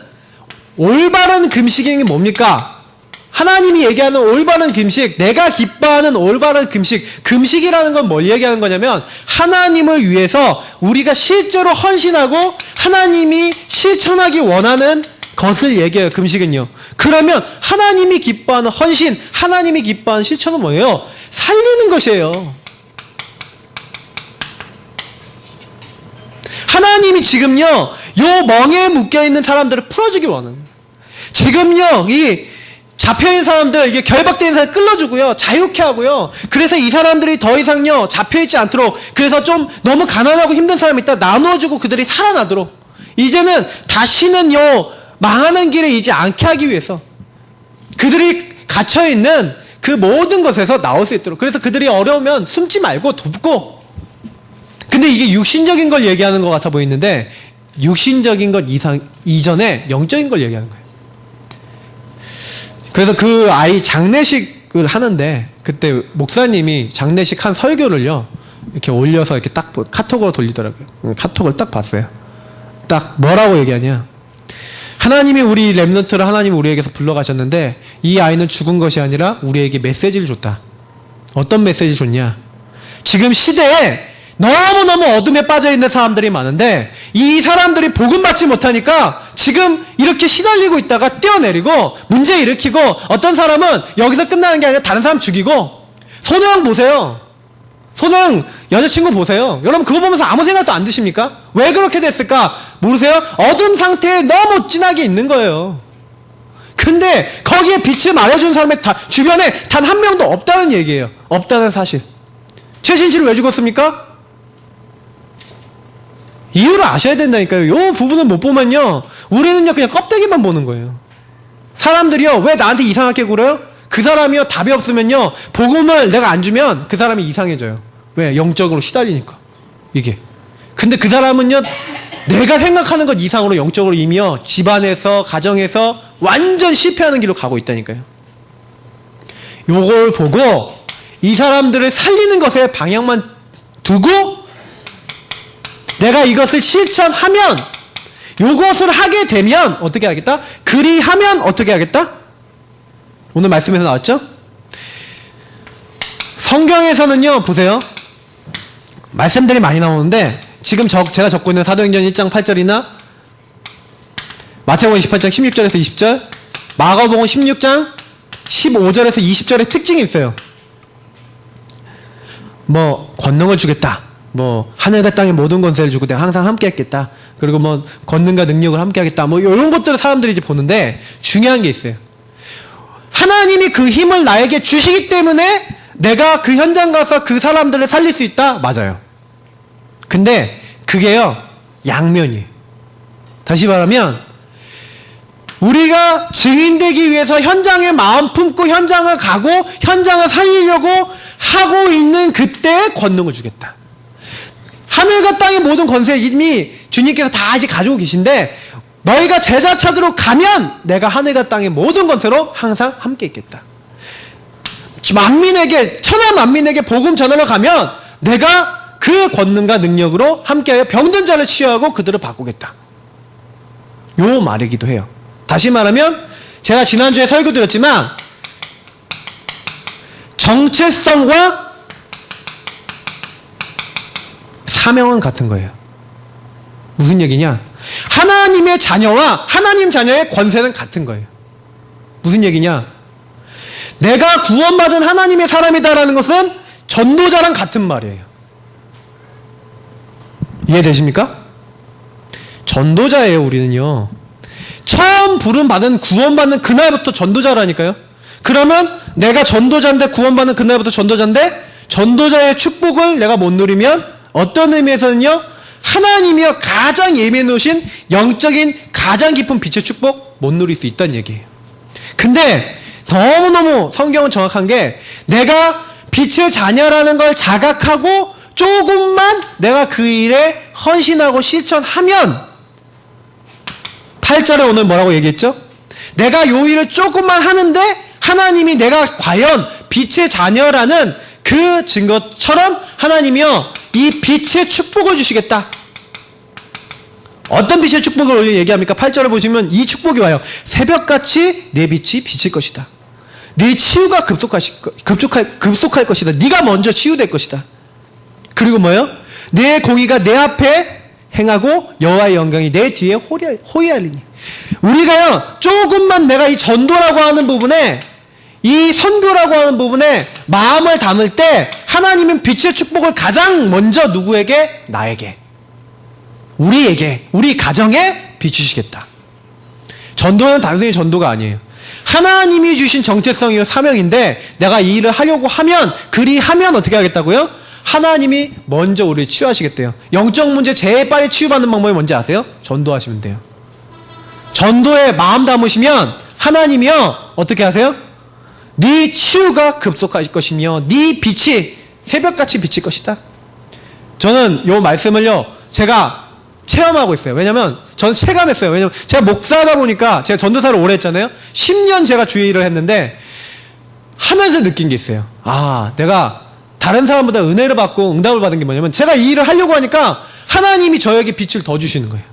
올바른 금식이 뭡니까? 하나님이 얘기하는 올바른 금식, 내가 기뻐하는 올바른 금식, 금식이라는 건 뭘 얘기하는 거냐면 하나님을 위해서 우리가 실제로 헌신하고 하나님이 실천하기 원하는 것을 얘기해요. 금식은요. 그러면 하나님이 기뻐하는 헌신, 하나님이 기뻐하는 실천은 뭐예요? 살리는 것이에요. 하나님이 지금요, 요 멍에 묶여있는 사람들을 풀어주기 원하는 거예요. 지금요, 이 잡혀있는 사람들, 이게 결박된 사람을 끌어주고요, 자유케 하고요. 그래서 이 사람들이 더 이상요, 잡혀있지 않도록, 그래서 좀 너무 가난하고 힘든 사람이 있다 나누어주고 그들이 살아나도록, 이제는 다시는 요 망하는 길에 이제 않게 하기 위해서 그들이 갇혀있는 그 모든 것에서 나올 수 있도록, 그래서 그들이 어려우면 숨지 말고 돕고. 근데 이게 육신적인 걸 얘기하는 것 같아 보이는데 육신적인 것 이전에 영적인 걸 얘기하는 거예요. 그래서 그 아이 장례식을 하는데 그때 목사님이 장례식 한 설교를요 이렇게 올려서 이렇게 딱 카톡으로 돌리더라고요. 카톡을 딱 봤어요. 딱 뭐라고 얘기하냐, 하나님이 우리 렘넌트를 하나님이 우리에게서 불러가셨는데 이 아이는 죽은 것이 아니라 우리에게 메시지를 줬다. 어떤 메시지 줬냐, 지금 시대에 너무너무 어둠에 빠져있는 사람들이 많은데 이 사람들이 복음 받지 못하니까 지금 이렇게 시달리고 있다가 뛰어내리고 문제 일으키고, 어떤 사람은 여기서 끝나는 게 아니라 다른 사람 죽이고. 손혜영 보세요. 손혜영 여자친구 보세요. 여러분 그거 보면서 아무 생각도 안 드십니까? 왜 그렇게 됐을까? 모르세요? 어둠 상태에 너무 진하게 있는 거예요. 근데 거기에 빛을 말해주는 사람이 주변에 단 한 명도 없다는 얘기예요. 없다는 사실. 최신실은 왜 죽었습니까? 이유를 아셔야 된다니까요. 요 부분을 못 보면요, 우리는요 그냥 껍데기만 보는 거예요. 사람들이요 왜 나한테 이상하게 굴어요? 그 사람이요 답이 없으면요, 복음을 내가 안 주면 그 사람이 이상해져요. 왜? 영적으로 시달리니까. 이게. 근데 그 사람은요 내가 생각하는 것 이상으로 영적으로 이미요 집안에서 가정에서 완전 실패하는 길로 가고 있다니까요. 요걸 보고 이 사람들을 살리는 것에 방향만 두고 내가 이것을 실천하면, 이것을 하게 되면 어떻게 하겠다? 그리하면 어떻게 하겠다? 오늘 말씀에서 나왔죠? 성경에서는요 보세요, 말씀들이 많이 나오는데 지금 제가 적고 있는 사도행전 1장 8절이나 마태복음 28장 16절에서 20절, 마가복음 16장 15절에서 20절의 특징이 있어요. 뭐 권능을 주겠다, 뭐 하늘과 땅의 모든 권세를 주고 내가 항상 함께 했겠다, 그리고 뭐 권능과 능력을 함께 하겠다, 뭐 이런 것들을 사람들이 이제 보는데 중요한 게 있어요. 하나님이 그 힘을 나에게 주시기 때문에 내가 그 현장 가서 그 사람들을 살릴 수 있다? 맞아요. 근데 그게요 양면이에요. 다시 말하면 우리가 증인되기 위해서 현장에 마음 품고 현장을 가고 현장을 살리려고 하고 있는 그때에 권능을 주겠다. 하늘과 땅의 모든 권세 이미 주님께서 다 이제 가지고 계신데 너희가 제자 찾으러 가면 내가 하늘과 땅의 모든 권세로 항상 함께 있겠다. 만민에게, 천하 만민에게 복음 전하러 가면 내가 그 권능과 능력으로 함께하여 병든 자를 치유하고 그들을 바꾸겠다. 요 말이기도 해요. 다시 말하면 제가 지난주에 설교 드렸지만 정체성과 사명은 같은 거예요. 무슨 얘기냐? 하나님의 자녀와 하나님 자녀의 권세는 같은 거예요. 무슨 얘기냐? 내가 구원받은 하나님의 사람이다라는 것은 전도자랑 같은 말이에요. 이해되십니까? 전도자예요. 우리는요 처음 부름받은 구원받는 그날부터 전도자라니까요. 그러면 내가 전도자인데 구원받는 그날부터 전도자인데 전도자의 축복을 내가 못 누리면 어떤 의미에서는요 하나님이요 가장 예매해 놓으신 영적인 가장 깊은 빛의 축복 못 누릴 수 있다는 얘기예요. 근데 너무너무 성경은 정확한 게 내가 빛의 자녀라는 걸 자각하고 조금만 내가 그 일에 헌신하고 실천하면 8절에 오늘 뭐라고 얘기했죠? 내가 요 일을 조금만 하는데 하나님이 내가 과연 빛의 자녀라는 그 증거처럼 하나님이요 이 빛의 축복을 주시겠다. 어떤 빛의 축복을 얘기합니까? 8절을 보시면 이 축복이 와요. 새벽같이 내 빛이 비칠 것이다. 네 치유가 급속할 것이다. 네가 먼저 치유될 것이다. 그리고 뭐요? 내 공의가 내 앞에 행하고 여호와의 영광이 내 뒤에 호위하리니. 우리가요 조금만 내가 이 전도라고 하는 부분에 이 선교라고 하는 부분에 마음을 담을 때 하나님은 빛의 축복을 가장 먼저 누구에게? 나에게, 우리에게, 우리 가정에 비추시겠다. 전도는 단순히 전도가 아니에요. 하나님이 주신 정체성이요 사명인데 내가 이 일을 하려고 하면 그리하면 어떻게 하겠다고요? 하나님이 먼저 우리를 치유하시겠대요. 영적 문제 제일 빨리 치유받는 방법이 뭔지 아세요? 전도하시면 돼요. 전도에 마음 담으시면 하나님이요 어떻게 하세요? 네 치유가 급속할 것이며 네 빛이 새벽같이 비칠 것이다. 저는 이 말씀을요 제가 체험하고 있어요. 왜냐면 저는 체감했어요. 왜냐면 제가 목사다 보니까 제가 전도사를 오래 했잖아요. 10년 제가 주의 일을 했는데 하면서 느낀 게 있어요. 아, 내가 다른 사람보다 은혜를 받고 응답을 받은 게 뭐냐면 제가 이 일을 하려고 하니까 하나님이 저에게 빛을 더 주시는 거예요.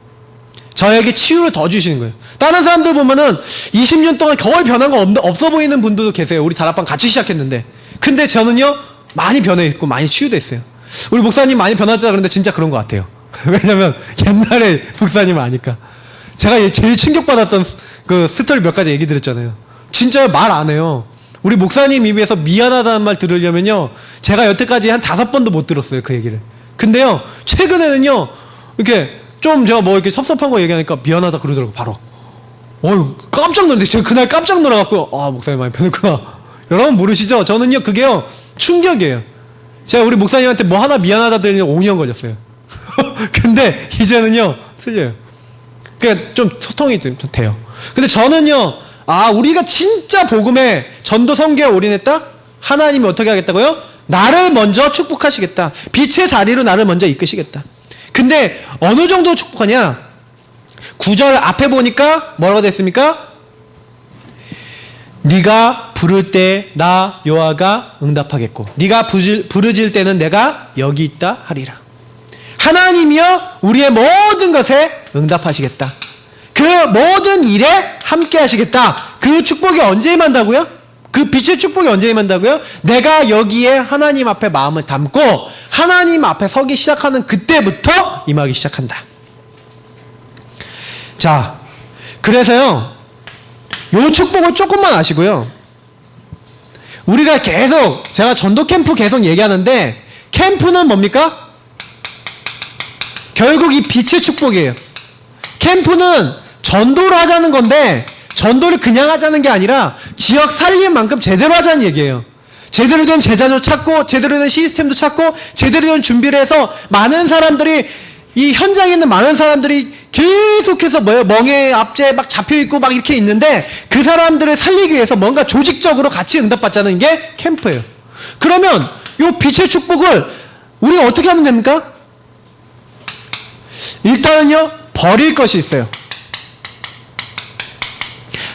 저에게 치유를 더 주시는 거예요. 다른 사람들 보면은 20년 동안 거의 변한 거 없어 보이는 분들도 계세요. 우리 다락방 같이 시작했는데. 근데 저는요 많이 변해 있고 많이 치유됐어요. 우리 목사님 많이 변했다 그러는데 진짜 그런 것 같아요. 왜냐면 옛날에 목사님을 아니까. 제가 제일 충격받았던 그 스토리 몇 가지 얘기 드렸잖아요. 진짜 말 안 해요. 우리 목사님 입에서 미안하다는 말 들으려면요 제가 여태까지 한 5번도 못 들었어요 그 얘기를. 근데요 최근에는요 이렇게 좀 제가 뭐 이렇게 섭섭한 거 얘기하니까 미안하다 그러더라고 바로. 어휴 깜짝 놀랐는데 제가 그날 깜짝 놀라갖고 아 목사님 많이 변했구나. 여러분 모르시죠? 저는요 그게요 충격이에요. 제가 우리 목사님한테 뭐 하나 미안하다 들으려고 5년 걸렸어요. 근데 이제는요 틀려요. 그러니까 좀 소통이 좀 돼요. 근데 저는요 아 우리가 진짜 복음에 전도 선교에 올인했다? 하나님이 어떻게 하겠다고요? 나를 먼저 축복하시겠다. 빛의 자리로 나를 먼저 이끄시겠다. 근데 어느 정도 축복하냐? 9절 앞에 보니까 뭐라고 됐습니까? 네가 부를 때 나 여호와가 응답하겠고 네가 부르질 때는 내가 여기 있다 하리라. 하나님이여 우리의 모든 것에 응답하시겠다. 그 모든 일에 함께 하시겠다. 그 축복이 언제 임한다고요? 그 빛의 축복이 언제 임한다고요? 내가 여기에 하나님 앞에 마음을 담고 하나님 앞에 서기 시작하는 그때부터 임하기 시작한다. 자, 그래서요 요 축복을 조금만 아시고요 우리가 계속 제가 전도 캠프 계속 얘기하는데 캠프는 뭡니까? 결국 이 빛의 축복이에요. 캠프는 전도를 하자는 건데 전도를 그냥 하자는 게 아니라 지역 살릴 만큼 제대로 하자는 얘기예요. 제대로 된 제자도 찾고 제대로 된 시스템도 찾고 제대로 된 준비를 해서 많은 사람들이 이 현장에 있는 많은 사람들이 계속해서 멍에 앞에 막 잡혀있고 막 이렇게 있는데 그 사람들을 살리기 위해서 뭔가 조직적으로 같이 응답받자는 게 캠프예요. 그러면 이 빛의 축복을 우리가 어떻게 하면 됩니까? 일단은요 버릴 것이 있어요.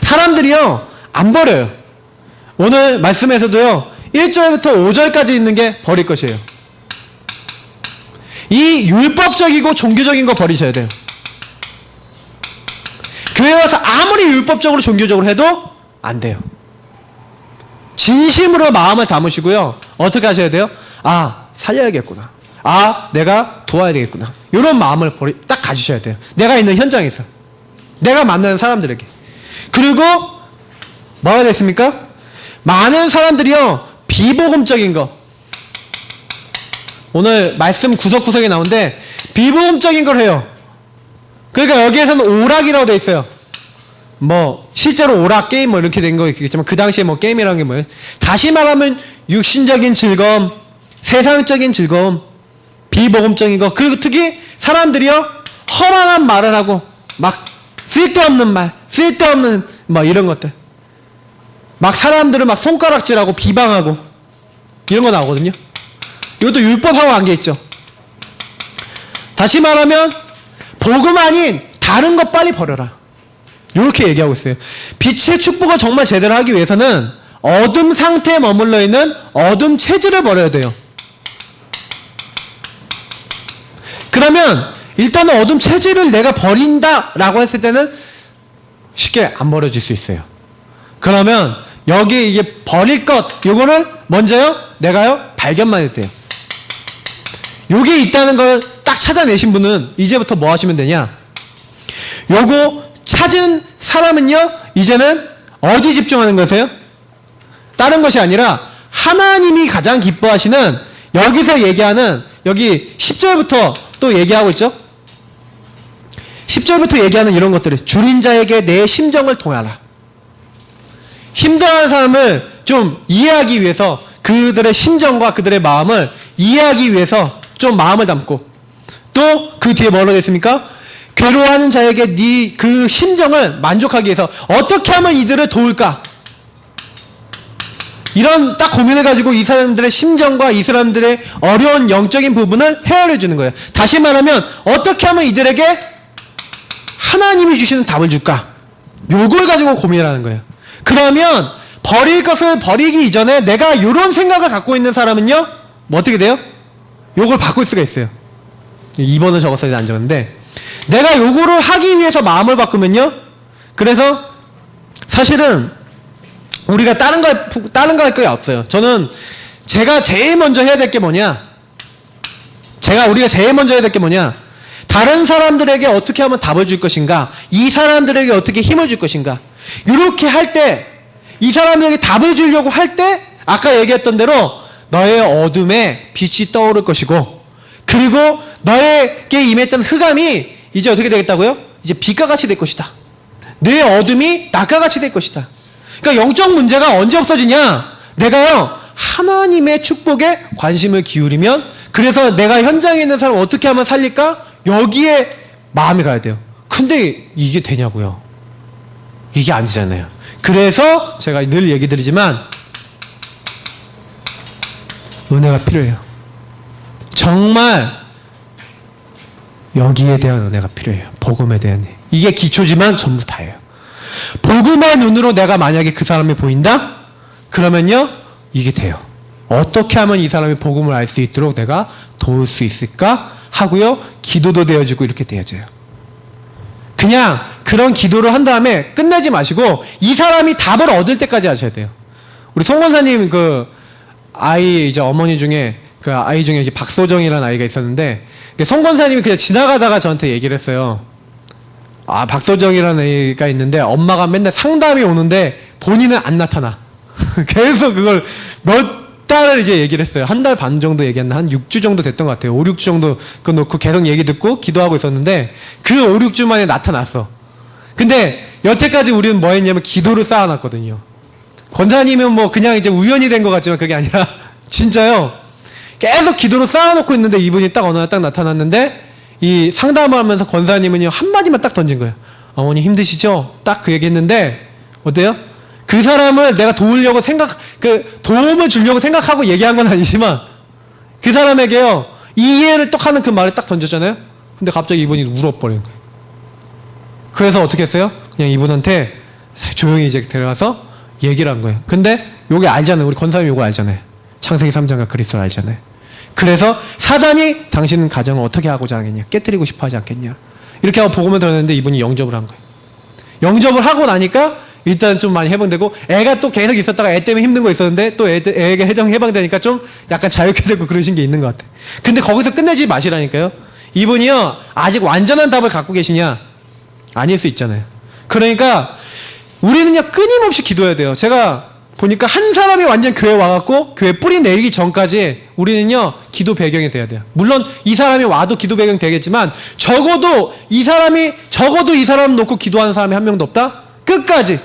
사람들이요 안 버려요. 오늘 말씀에서도요 1절부터 5절까지 있는 게 버릴 것이에요. 이 율법적이고 종교적인 거 버리셔야 돼요. 교회 와서 아무리 율법적으로 종교적으로 해도 안 돼요. 진심으로 마음을 담으시고요 어떻게 하셔야 돼요? 아 살려야겠구나. 아 내가 도와야 되겠구나. 이런 마음을 딱 가지셔야 돼요. 내가 있는 현장에서 내가 만나는 사람들에게. 그리고 뭐가 됐습니까? 많은 사람들이요 비복음적인 거 오늘 말씀 구석구석에 나오는데 비복음적인 걸 해요. 그러니까 여기에서는 오락이라고 돼 있어요. 뭐 실제로 오락 게임 뭐 이렇게 된 거 있겠지만 그 당시에 뭐 게임이라는 게 뭐예요? 다시 말하면 육신적인 즐거움, 세상적인 즐거움, 비복음적인 거. 그리고 특히 사람들이요 허망한 말을 하고 막 쓸데없는 말, 쓸데없는 뭐 이런 것들 막 사람들을 막 손가락질하고 비방하고 이런 거 나오거든요. 이것도 율법하고 관계있죠. 다시 말하면 복음 아닌 다른 것 빨리 버려라. 이렇게 얘기하고 있어요. 빛의 축복을 정말 제대로 하기 위해서는 어둠 상태에 머물러 있는 어둠 체질을 버려야 돼요. 그러면 일단은 어둠 체질을 내가 버린다라고 했을 때는 쉽게 안 버려질 수 있어요. 그러면 여기 이게 버릴 것 요거를 먼저요 내가요 발견만 해도 돼요. 요게 있다는 걸 딱 찾아내신 분은 이제부터 뭐 하시면 되냐, 요거 찾은 사람은요 이제는 어디 집중하는 거세요? 다른 것이 아니라 하나님이 가장 기뻐하시는 여기서 얘기하는 여기 10절부터 또 얘기하고 있죠. 10절부터 얘기하는 이런 것들을 줄인 자에게 내 심정을 통하라. 힘들어하는 사람을 좀 이해하기 위해서 그들의 심정과 그들의 마음을 이해하기 위해서 좀 마음을 담고, 또 그 뒤에 뭐라고 했습니까? 괴로워하는 자에게 네 그 심정을 만족하기 위해서 어떻게 하면 이들을 도울까? 이런 딱 고민을 가지고 이 사람들의 심정과 이 사람들의 어려운 영적인 부분을 헤아려 주는 거예요. 다시 말하면 어떻게 하면 이들에게 하나님이 주시는 답을 줄까? 요걸 가지고 고민을 하는 거예요. 그러면 버릴 것을 버리기 이전에 내가 이런 생각을 갖고 있는 사람은요 뭐 어떻게 돼요? 요걸 바꿀 수가 있어요. 2번을 적었어야 안 적었는데, 내가 요거를 하기 위해서 마음을 바꾸면요, 그래서 사실은 우리가 다른 거 할 게 없어요. 저는 제가 제일 먼저 해야 될 게 뭐냐, 우리가 제일 먼저 해야 될 게 뭐냐, 다른 사람들에게 어떻게 하면 답을 줄 것인가, 이 사람들에게 어떻게 힘을 줄 것인가, 이렇게 할 때, 이 사람들에게 답을 주려고 할 때 아까 얘기했던 대로 너의 어둠에 빛이 떠오를 것이고, 그리고 너에게 임했던 흑암이 이제 어떻게 되겠다고요? 이제 빛과 같이 될 것이다. 내 어둠이 낮과 같이 될 것이다. 그러니까 영적 문제가 언제 없어지냐? 내가요 하나님의 축복에 관심을 기울이면, 그래서 내가 현장에 있는 사람 어떻게 하면 살릴까? 여기에 마음이 가야 돼요. 근데 이게 되냐고요? 이게 안 되잖아요. 그래서 제가 늘 얘기 드리지만 은혜가 필요해요. 정말 여기에 대한 은혜가 필요해요. 복음에 대한 은혜. 이게 기초지만 전부 다예요. 복음의 눈으로 내가 만약에 그 사람이 보인다? 그러면요 이게 돼요. 어떻게 하면 이 사람이 복음을 알 수 있도록 내가 도울 수 있을까 하고요, 기도도 되어지고 이렇게 되어져요. 그냥 그런 기도를 한 다음에 끝내지 마시고 이 사람이 답을 얻을 때까지 하셔야 돼요. 우리 송 권사님 그 아이 이제 어머니 중에 그 아이 중에 이제 박소정이라는 아이가 있었는데, 송 권사님이 그냥 지나가다가 저한테 얘기를 했어요. 아, 박소정이라는 아이가 있는데 엄마가 맨날 상담이 오는데 본인은 안 나타나. 계속 그걸 몇 달을 이제 얘기를 했어요. 한 달 반 정도 얘기했나? 한 6주 정도 됐던 것 같아요. 5, 6주 정도 그거 놓고 계속 얘기 듣고 기도하고 있었는데 그 5, 6주 만에 나타났어. 근데 여태까지 우리는 뭐 했냐면 기도를 쌓아놨거든요. 권사님은 뭐 그냥 이제 우연히 된 것 같지만 그게 아니라 진짜요. 계속 기도로 쌓아놓고 있는데 이분이 딱 어느 날 딱 나타났는데, 이 상담을 하면서 권사님은요 한마디만 딱 던진 거예요. 어머니 힘드시죠? 딱 그 얘기 했는데 어때요? 그 사람을 내가 도우려고 도움을 주려고 생각하고 얘기한 건 아니지만 그 사람에게요 이해를 딱 하는 그 말을 딱 던졌잖아요. 근데 갑자기 이분이 울어버린 거예요. 그래서 어떻게 했어요? 그냥 이분한테 조용히 이제 데려가서 얘기를 한 거예요. 근데 요게 알잖아요. 우리 권사님 요거 알잖아요. 창세기 3장과 그리스도를 알잖아요. 그래서 사단이 당신 가정을 어떻게 하고자 하겠냐, 깨뜨리고 싶어 하지 않겠냐, 이렇게 하고 복음을 들었는데 이분이 영접을 한 거예요. 영접을 하고 나니까 일단 좀 많이 해방되고, 애가 또 계속 있었다가 애 때문에 힘든 거 있었는데 또 애에게 해방되니까 좀 약간 자유케 되고 그러신 게 있는 것 같아요. 근데 거기서 끝내지 마시라니까요. 이분이요 아직 완전한 답을 갖고 계시냐? 아닐 수 있잖아요. 그러니까 우리는요 끊임없이 기도해야 돼요. 제가 보니까 한 사람이 완전 교회 와갖고 교회 뿌리 내리기 전까지 우리는요 기도 배경이 돼야 돼요. 물론 이 사람이 와도 기도 배경 되겠지만 적어도 이 사람 놓고 기도하는 사람이 한 명도 없다? 끝까지.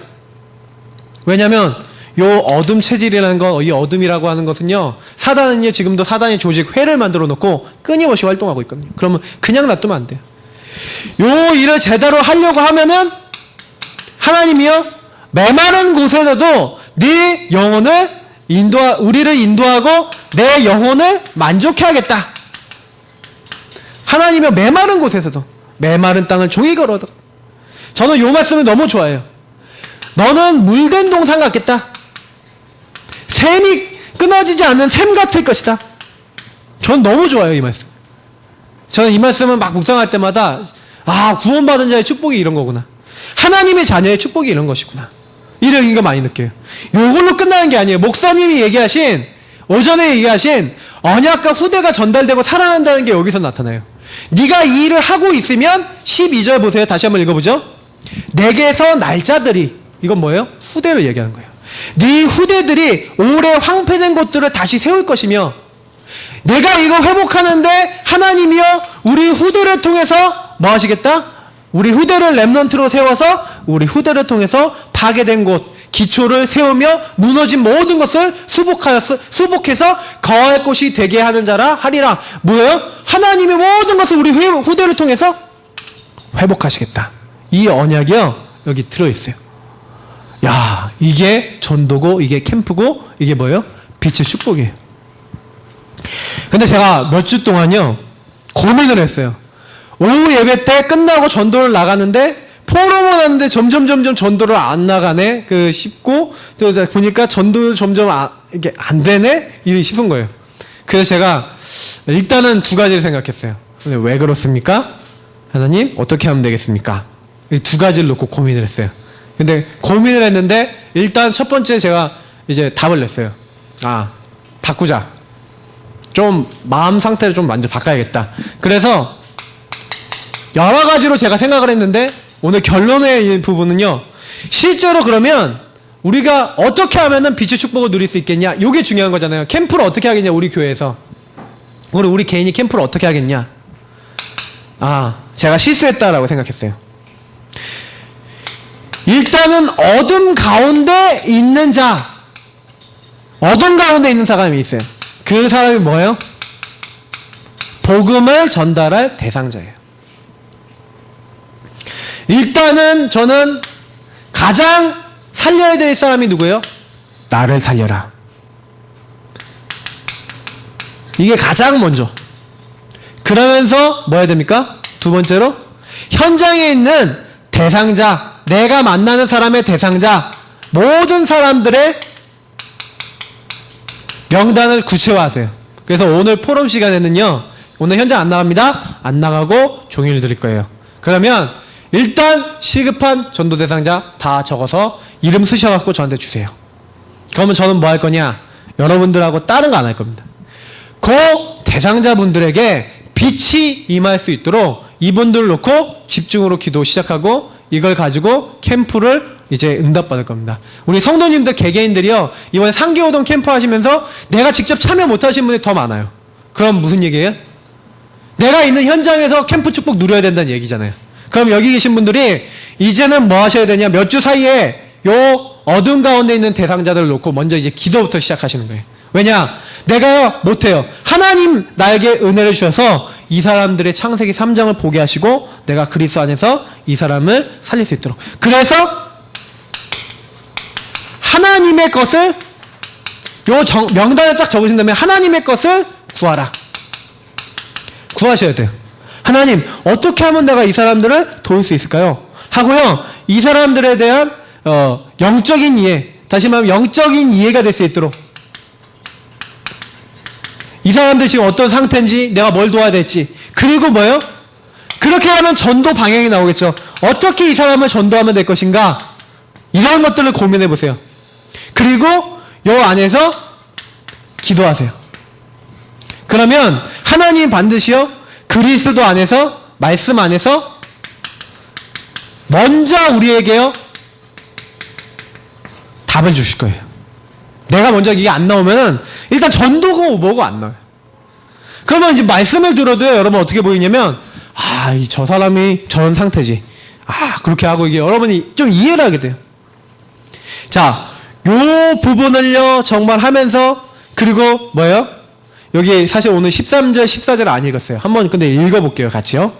왜냐면 요 어둠 체질이라는 거, 이 어둠이라고 하는 것은요 사단은요 지금도 사단의 조직 회를 만들어 놓고 끊임없이 활동하고 있거든요. 그러면 그냥 놔두면 안 돼요. 요 일을 제대로 하려고 하면은 하나님이요 메마른 곳에서도 네 영혼을 우리를 인도하고 내 영혼을 만족해 하겠다. 하나님이 메마른 곳에서도 메마른 땅을 종이 걸어도. 저는 요 말씀을 너무 좋아해요. 너는 물된 동산 같겠다. 샘이 끊어지지 않는 샘 같을 것이다. 전 너무 좋아요, 이 말씀. 저는 이 말씀은 막 묵상할 때마다 구원받은 자의 축복이 이런 거구나. 하나님의 자녀의 축복이 이런 것이구나. 이런 거 많이 느껴요. 이걸로 끝나는 게 아니에요. 목사님이 얘기하신, 오전에 얘기하신 언약과 후대가 전달되고 살아난다는 게 여기서 나타나요. 네가 이 일을 하고 있으면 12절 보세요. 다시 한번 읽어보죠. 내게서 날짜들이, 이건 뭐예요? 후대를 얘기하는 거예요. 네 후대들이 오래 황폐된 곳들을 다시 세울 것이며, 내가 이거 회복하는데 하나님이여 우리 후대를 통해서 뭐 하시겠다? 우리 후대를 렘넌트로 세워서 우리 후대를 통해서 파괴된 곳, 기초를 세우며 무너진 모든 것을 수복해서 거할 곳이 되게 하는 자라 하리라. 뭐예요? 하나님의 모든 것을 우리 후대를 통해서 회복하시겠다. 이 언약이요, 여기 들어있어요. 야, 이게 전도고, 이게 캠프고, 이게 뭐예요? 빛의 축복이에요. 근데 제가 몇 주 동안요, 고민을 했어요. 오후 예배 때 끝나고 전도를 나가는데, 포럼을 하는데 점점 전도를 안 나가네? 싶고, 또 보니까 전도 점점 이게 안 되네? 이렇게 싶은 거예요. 그래서 제가 일단은 두 가지를 생각했어요. 근데 왜 그렇습니까? 하나님, 어떻게 하면 되겠습니까? 이 두 가지를 놓고 고민을 했어요. 근데 고민을 했는데, 일단 첫 번째 제가 이제 답을 냈어요. 바꾸자. 좀 마음 상태를 좀 완전 바꿔야겠다. 그래서 여러 가지로 제가 생각을 했는데, 오늘 결론의 부분은요, 실제로 그러면 우리가 어떻게 하면은 빛의 축복을 누릴 수 있겠냐? 이게 중요한 거잖아요. 캠프를 어떻게 하겠냐, 우리 교회에서. 우리 개인이 캠프를 어떻게 하겠냐? 제가 실수했다라고 생각했어요. 일단은 어둠 가운데 있는 사람이 있어요. 그 사람이 뭐예요? 복음을 전달할 대상자예요. 일단은 저는 가장 살려야 될 사람이 누구예요? 나를 살려라. 이게 가장 먼저. 그러면서 뭐 해야 됩니까? 두 번째로 현장에 있는 대상자, 내가 만나는 사람의 대상자, 모든 사람들의 명단을 구체화하세요. 그래서 오늘 포럼 시간에는요, 오늘 현장 안 나갑니다. 안 나가고 종이를 드릴 거예요. 그러면 일단 시급한 전도 대상자 다 적어서 이름 쓰셔갖고 저한테 주세요. 그러면 저는 뭐 할 거냐? 여러분들하고 다른 거 안 할 겁니다. 그 대상자분들에게 빛이 임할 수 있도록 이분들 놓고 집중으로 기도 시작하고, 이걸 가지고 캠프를 이제 응답받을 겁니다. 우리 성도님들 개개인들이요, 이번에 상계호동 캠프 하시면서 내가 직접 참여 못 하신 분이 더 많아요. 그럼 무슨 얘기예요? 내가 있는 현장에서 캠프 축복 누려야 된다는 얘기잖아요. 그럼 여기 계신 분들이 이제는 뭐 하셔야 되냐? 몇 주 사이에 요 어둠 가운데 있는 대상자들을 놓고 먼저 이제 기도부터 시작하시는 거예요. 왜냐? 내가요 못해요. 하나님 나에게 은혜를 주셔서 이 사람들의 창세기 3장을 보게 하시고 내가 그리스도 안에서 이 사람을 살릴 수 있도록. 그래서 하나님의 것을 명단에 쫙 적으신 다음에 하나님의 것을 구하라. 구하셔야 돼요. 하나님, 어떻게 하면 내가 이 사람들을 도울 수 있을까요? 하고요, 이 사람들에 대한 영적인 이해, 다시 말하면 영적인 이해가 될 수 있도록, 이 사람들 지금 어떤 상태인지, 내가 뭘 도와야 될지, 그리고 뭐예요? 그렇게 하면 전도 방향이 나오겠죠. 어떻게 이 사람을 전도하면 될 것인가? 이런 것들을 고민해 보세요. 그리고 요 안에서 기도하세요. 그러면 하나님 반드시요, 그리스도 안에서, 말씀 안에서 먼저 우리에게요 답을 주실 거예요. 내가 먼저 이게 안 나오면은 일단 전도고 뭐고 안 나와요. 그러면 이제 말씀을 들어도요, 여러분 어떻게 보이냐면, 저 사람이 저런 상태지. 그렇게 하고, 이게 여러분이 좀 이해를 하게 돼요. 자, 요 부분을요 정말 하면서, 그리고 뭐예요? 여기 사실 오늘 13절 14절 안 읽었어요. 한번 근데 읽어볼게요, 같이요.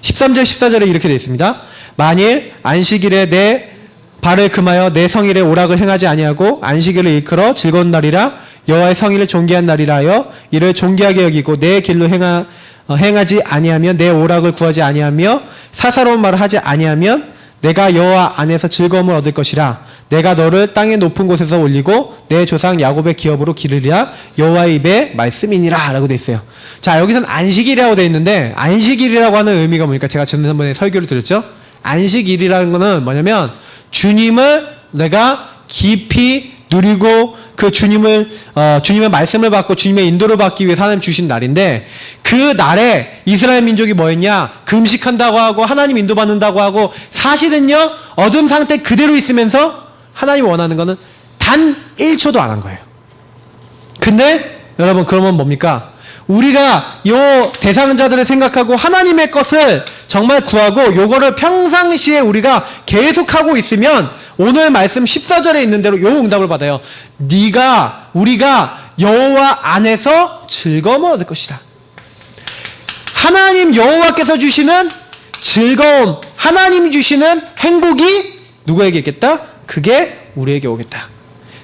13절 14절에 이렇게 되어 있습니다. 만일 안식일에 내 발을 금하여 내 성일에 오락을 행하지 아니하고 안식일을 일컬어 즐거운 날이라 여호와의 성일을 존귀한 날이라 하여 이를 존귀하게 여기고 내 길로 행하지 아니하며 내 오락을 구하지 아니하며 사사로운 말을 하지 아니하면 내가 여호와 안에서 즐거움을 얻을 것이라. 내가 너를 땅의 높은 곳에서 올리고 내 조상 야곱의 기업으로 기르리라 여호와의 입의 말씀이니라 라고 돼 있어요. 자, 여기서는 안식일이라고 돼 있는데 안식일이라고 하는 의미가 뭐니까 제가 지난번에 설교를 드렸죠. 안식일이라는 거는 뭐냐면 주님을 내가 깊이 누리고 그 주님의 말씀을 받고 주님의 인도를 받기 위해 하나님 주신 날인데 그 날에 이스라엘 민족이 뭐였냐? 금식한다고 하고 하나님 인도받는다고 하고 사실은요 어둠 상태 그대로 있으면서 하나님이 원하는 거는 단 1초도 안 한 거예요. 근데 여러분 그러면 뭡니까? 우리가 요 대상자들을 생각하고 하나님의 것을 정말 구하고 요거를 평상시에 우리가 계속하고 있으면 오늘 말씀 14절에 있는 대로 요 응답을 받아요. 우리가 여호와 안에서 즐거움을 얻을 것이다. 하나님 여호와께서 주시는 즐거움, 하나님이 주시는 행복이 누구에게 있겠다? 그게 우리에게 오겠다.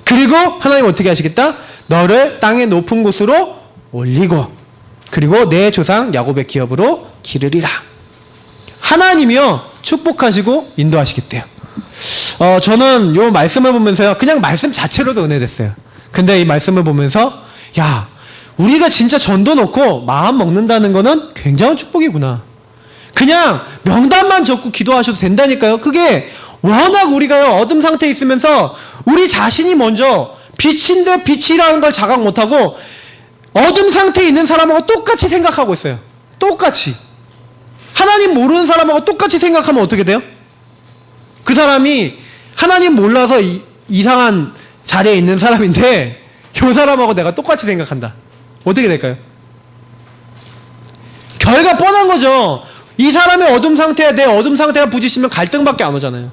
그리고 하나님 어떻게 하시겠다? 너를 땅의 높은 곳으로 올리고 그리고 내 조상 야곱의 기업으로 기르리라. 하나님이요 축복하시고 인도하시겠대요. 저는 요 말씀을 보면서요 그냥 말씀 자체로도 은혜됐어요. 근데 이 말씀을 보면서 야 우리가 진짜 전도 놓고 마음 먹는다는 거는 굉장한 축복이구나. 그냥 명단만 적고 기도하셔도 된다니까요. 그게 워낙 우리가요 어둠 상태에 있으면서 우리 자신이 먼저 빛인데 빛이라는 걸 자각 못하고 어둠 상태에 있는 사람하고 똑같이 생각하고 있어요. 똑같이. 하나님 모르는 사람하고 똑같이 생각하면 어떻게 돼요? 그 사람이 하나님 몰라서 이상한 자리에 있는 사람인데 그 사람하고 내가 똑같이 생각한다. 어떻게 될까요? 결과 뻔한 거죠. 이 사람의 어둠 상태에 내 어둠 상태가 부딪히면 갈등밖에 안 오잖아요.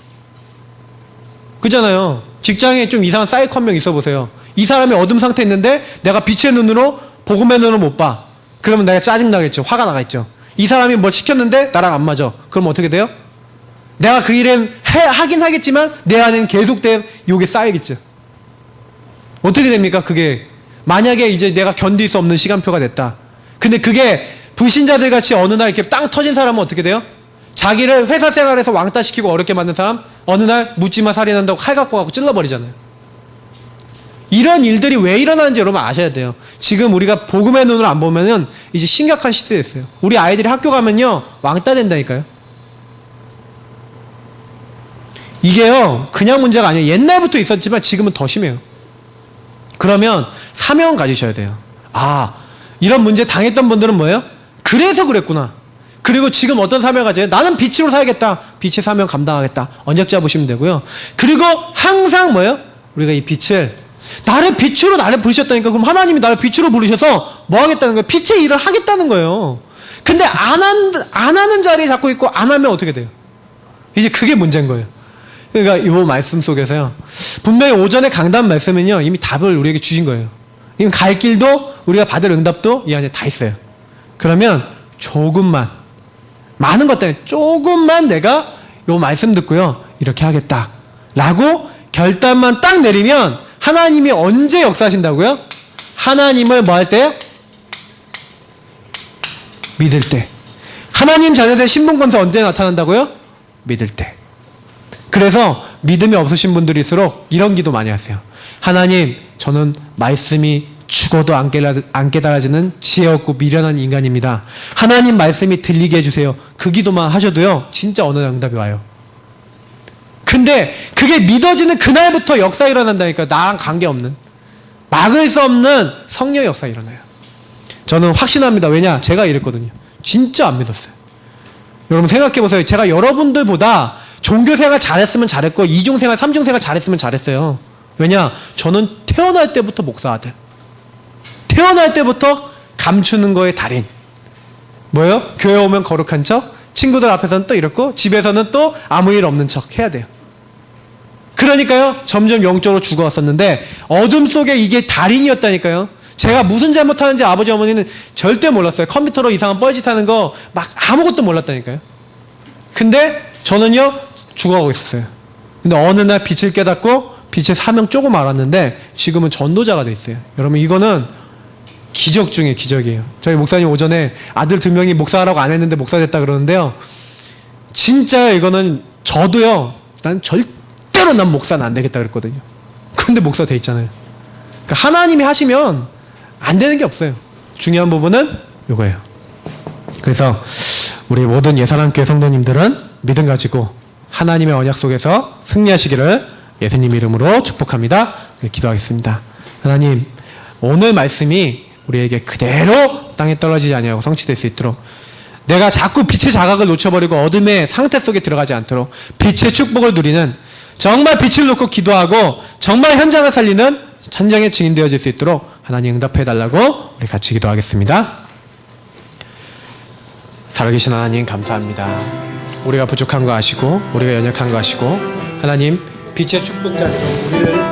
그잖아요. 직장에 좀 이상한 사이코 한 명 있어 보세요. 이 사람이 어둠 상태에 있는데 내가 빛의 눈으로 복음의 눈으로 못 봐. 그러면 내가 짜증나겠죠. 화가 나겠죠. 이 사람이 뭘 시켰는데 나랑 안 맞아. 그럼 어떻게 돼요? 내가 그 일은 하긴 하겠지만 내 안에는 계속된 욕이 쌓이겠죠. 어떻게 됩니까? 그게 만약에 이제 내가 견딜 수 없는 시간표가 됐다. 근데 그게 불신자들 같이 어느 날 이렇게 땅 터진 사람은 어떻게 돼요? 자기를 회사 생활에서 왕따 시키고 어렵게 만든 사람 어느 날 묻지마 살인한다고 칼 갖고 가고 찔러버리잖아요. 이런 일들이 왜 일어나는지 여러분 아셔야 돼요. 지금 우리가 복음의 눈으로 안 보면은 이제 심각한 시대에 있어요. 우리 아이들이 학교 가면요 왕따 된다니까요. 이게요 그냥 문제가 아니에요. 옛날부터 있었지만 지금은 더 심해요. 그러면 사명 가지셔야 돼요. 아 이런 문제 당했던 분들은 뭐예요? 그래서 그랬구나. 그리고 지금 어떤 사명 가져요? 나는 빛으로 살겠다. 빛의 사명 감당하겠다. 언약 잡으시면 되고요. 그리고 항상 뭐예요? 우리가 이 빛을 나를 빛으로 나를 부르셨다니까. 그럼 하나님이 나를 빛으로 부르셔서 뭐 하겠다는 거예요? 빛의 일을 하겠다는 거예요. 근데 안 하는 자리에 자꾸 있고 안 하면 어떻게 돼요? 이제 그게 문제인 거예요. 그러니까 이 말씀 속에서요 분명히 오전에 강단 말씀은요 이미 답을 우리에게 주신 거예요. 이미 갈 길도 우리가 받을 응답도 이 안에 다 있어요. 그러면 조금만 많은 것 때문에 조금만 내가 이 말씀 듣고요 이렇게 하겠다 라고 결단만 딱 내리면 하나님이 언제 역사하신다고요? 하나님을 뭐 할 때요? 믿을 때. 하나님 자녀들 신분권세 언제 나타난다고요? 믿을 때. 그래서 믿음이 없으신 분들일수록 이런 기도 많이 하세요. 하나님, 저는 말씀이 죽어도 안 깨달아지는 지혜 없고 미련한 인간입니다. 하나님 말씀이 들리게 해주세요. 그 기도만 하셔도요 진짜 어느 날 응답이 와요. 근데 그게 믿어지는 그날부터 역사 일어난다니까. 나랑 관계없는 막을 수 없는 성령의 역사 일어나요. 저는 확신합니다. 왜냐? 제가 이랬거든요. 진짜 안 믿었어요. 여러분 생각해보세요. 제가 여러분들보다 종교생활 잘했으면 잘했고 이중생활, 삼중생활 잘했으면 잘했어요. 왜냐? 저는 태어날 때부터 목사 아들. 태어날 때부터 감추는 거에 달인. 뭐예요? 교회 오면 거룩한 척, 친구들 앞에서는 또 이렇고 집에서는 또 아무 일 없는 척 해야 돼요. 그러니까요 점점 영적으로 죽어왔었는데 어둠 속에 이게 달인이었다니까요. 제가 무슨 잘못하는지 아버지 어머니는 절대 몰랐어요. 컴퓨터로 이상한 뻘짓하는 거 막 아무것도 몰랐다니까요. 근데 저는요 죽어가고 있었어요. 근데 어느 날 빛을 깨닫고 빛의 사명 조금 알았는데 지금은 전도자가 돼 있어요. 여러분 이거는 기적 중에 기적이에요. 저희 목사님 오전에 아들 2명이 목사라고 안 했는데 목사 됐다 그러는데요. 진짜 이거는 저도요. 난 절대로 절대로 난 목사는 안 되겠다 그랬거든요. 근데 목사 돼 있잖아요. 그러니까 하나님이 하시면 안 되는 게 없어요. 중요한 부분은 이거예요. 그래서 우리 모든 예산함교회 성도님들은 믿음 가지고 하나님의 언약 속에서 승리하시기를 예수님 이름으로 축복합니다. 기도하겠습니다. 하나님, 오늘 말씀이 우리에게 그대로 땅에 떨어지지 아니하고 성취될 수 있도록, 내가 자꾸 빛의 자각을 놓쳐버리고 어둠의 상태 속에 들어가지 않도록 빛의 축복을 누리는, 정말 빛을 놓고 기도하고 정말 현장을 살리는 천장의 증인 되어질 수 있도록 하나님 응답해 달라고 우리 같이 기도하겠습니다. 살아계신 하나님 감사합니다. 우리가 부족한 거 아시고 우리가 연약한 거 아시고 하나님 빛의 축복자로 우리를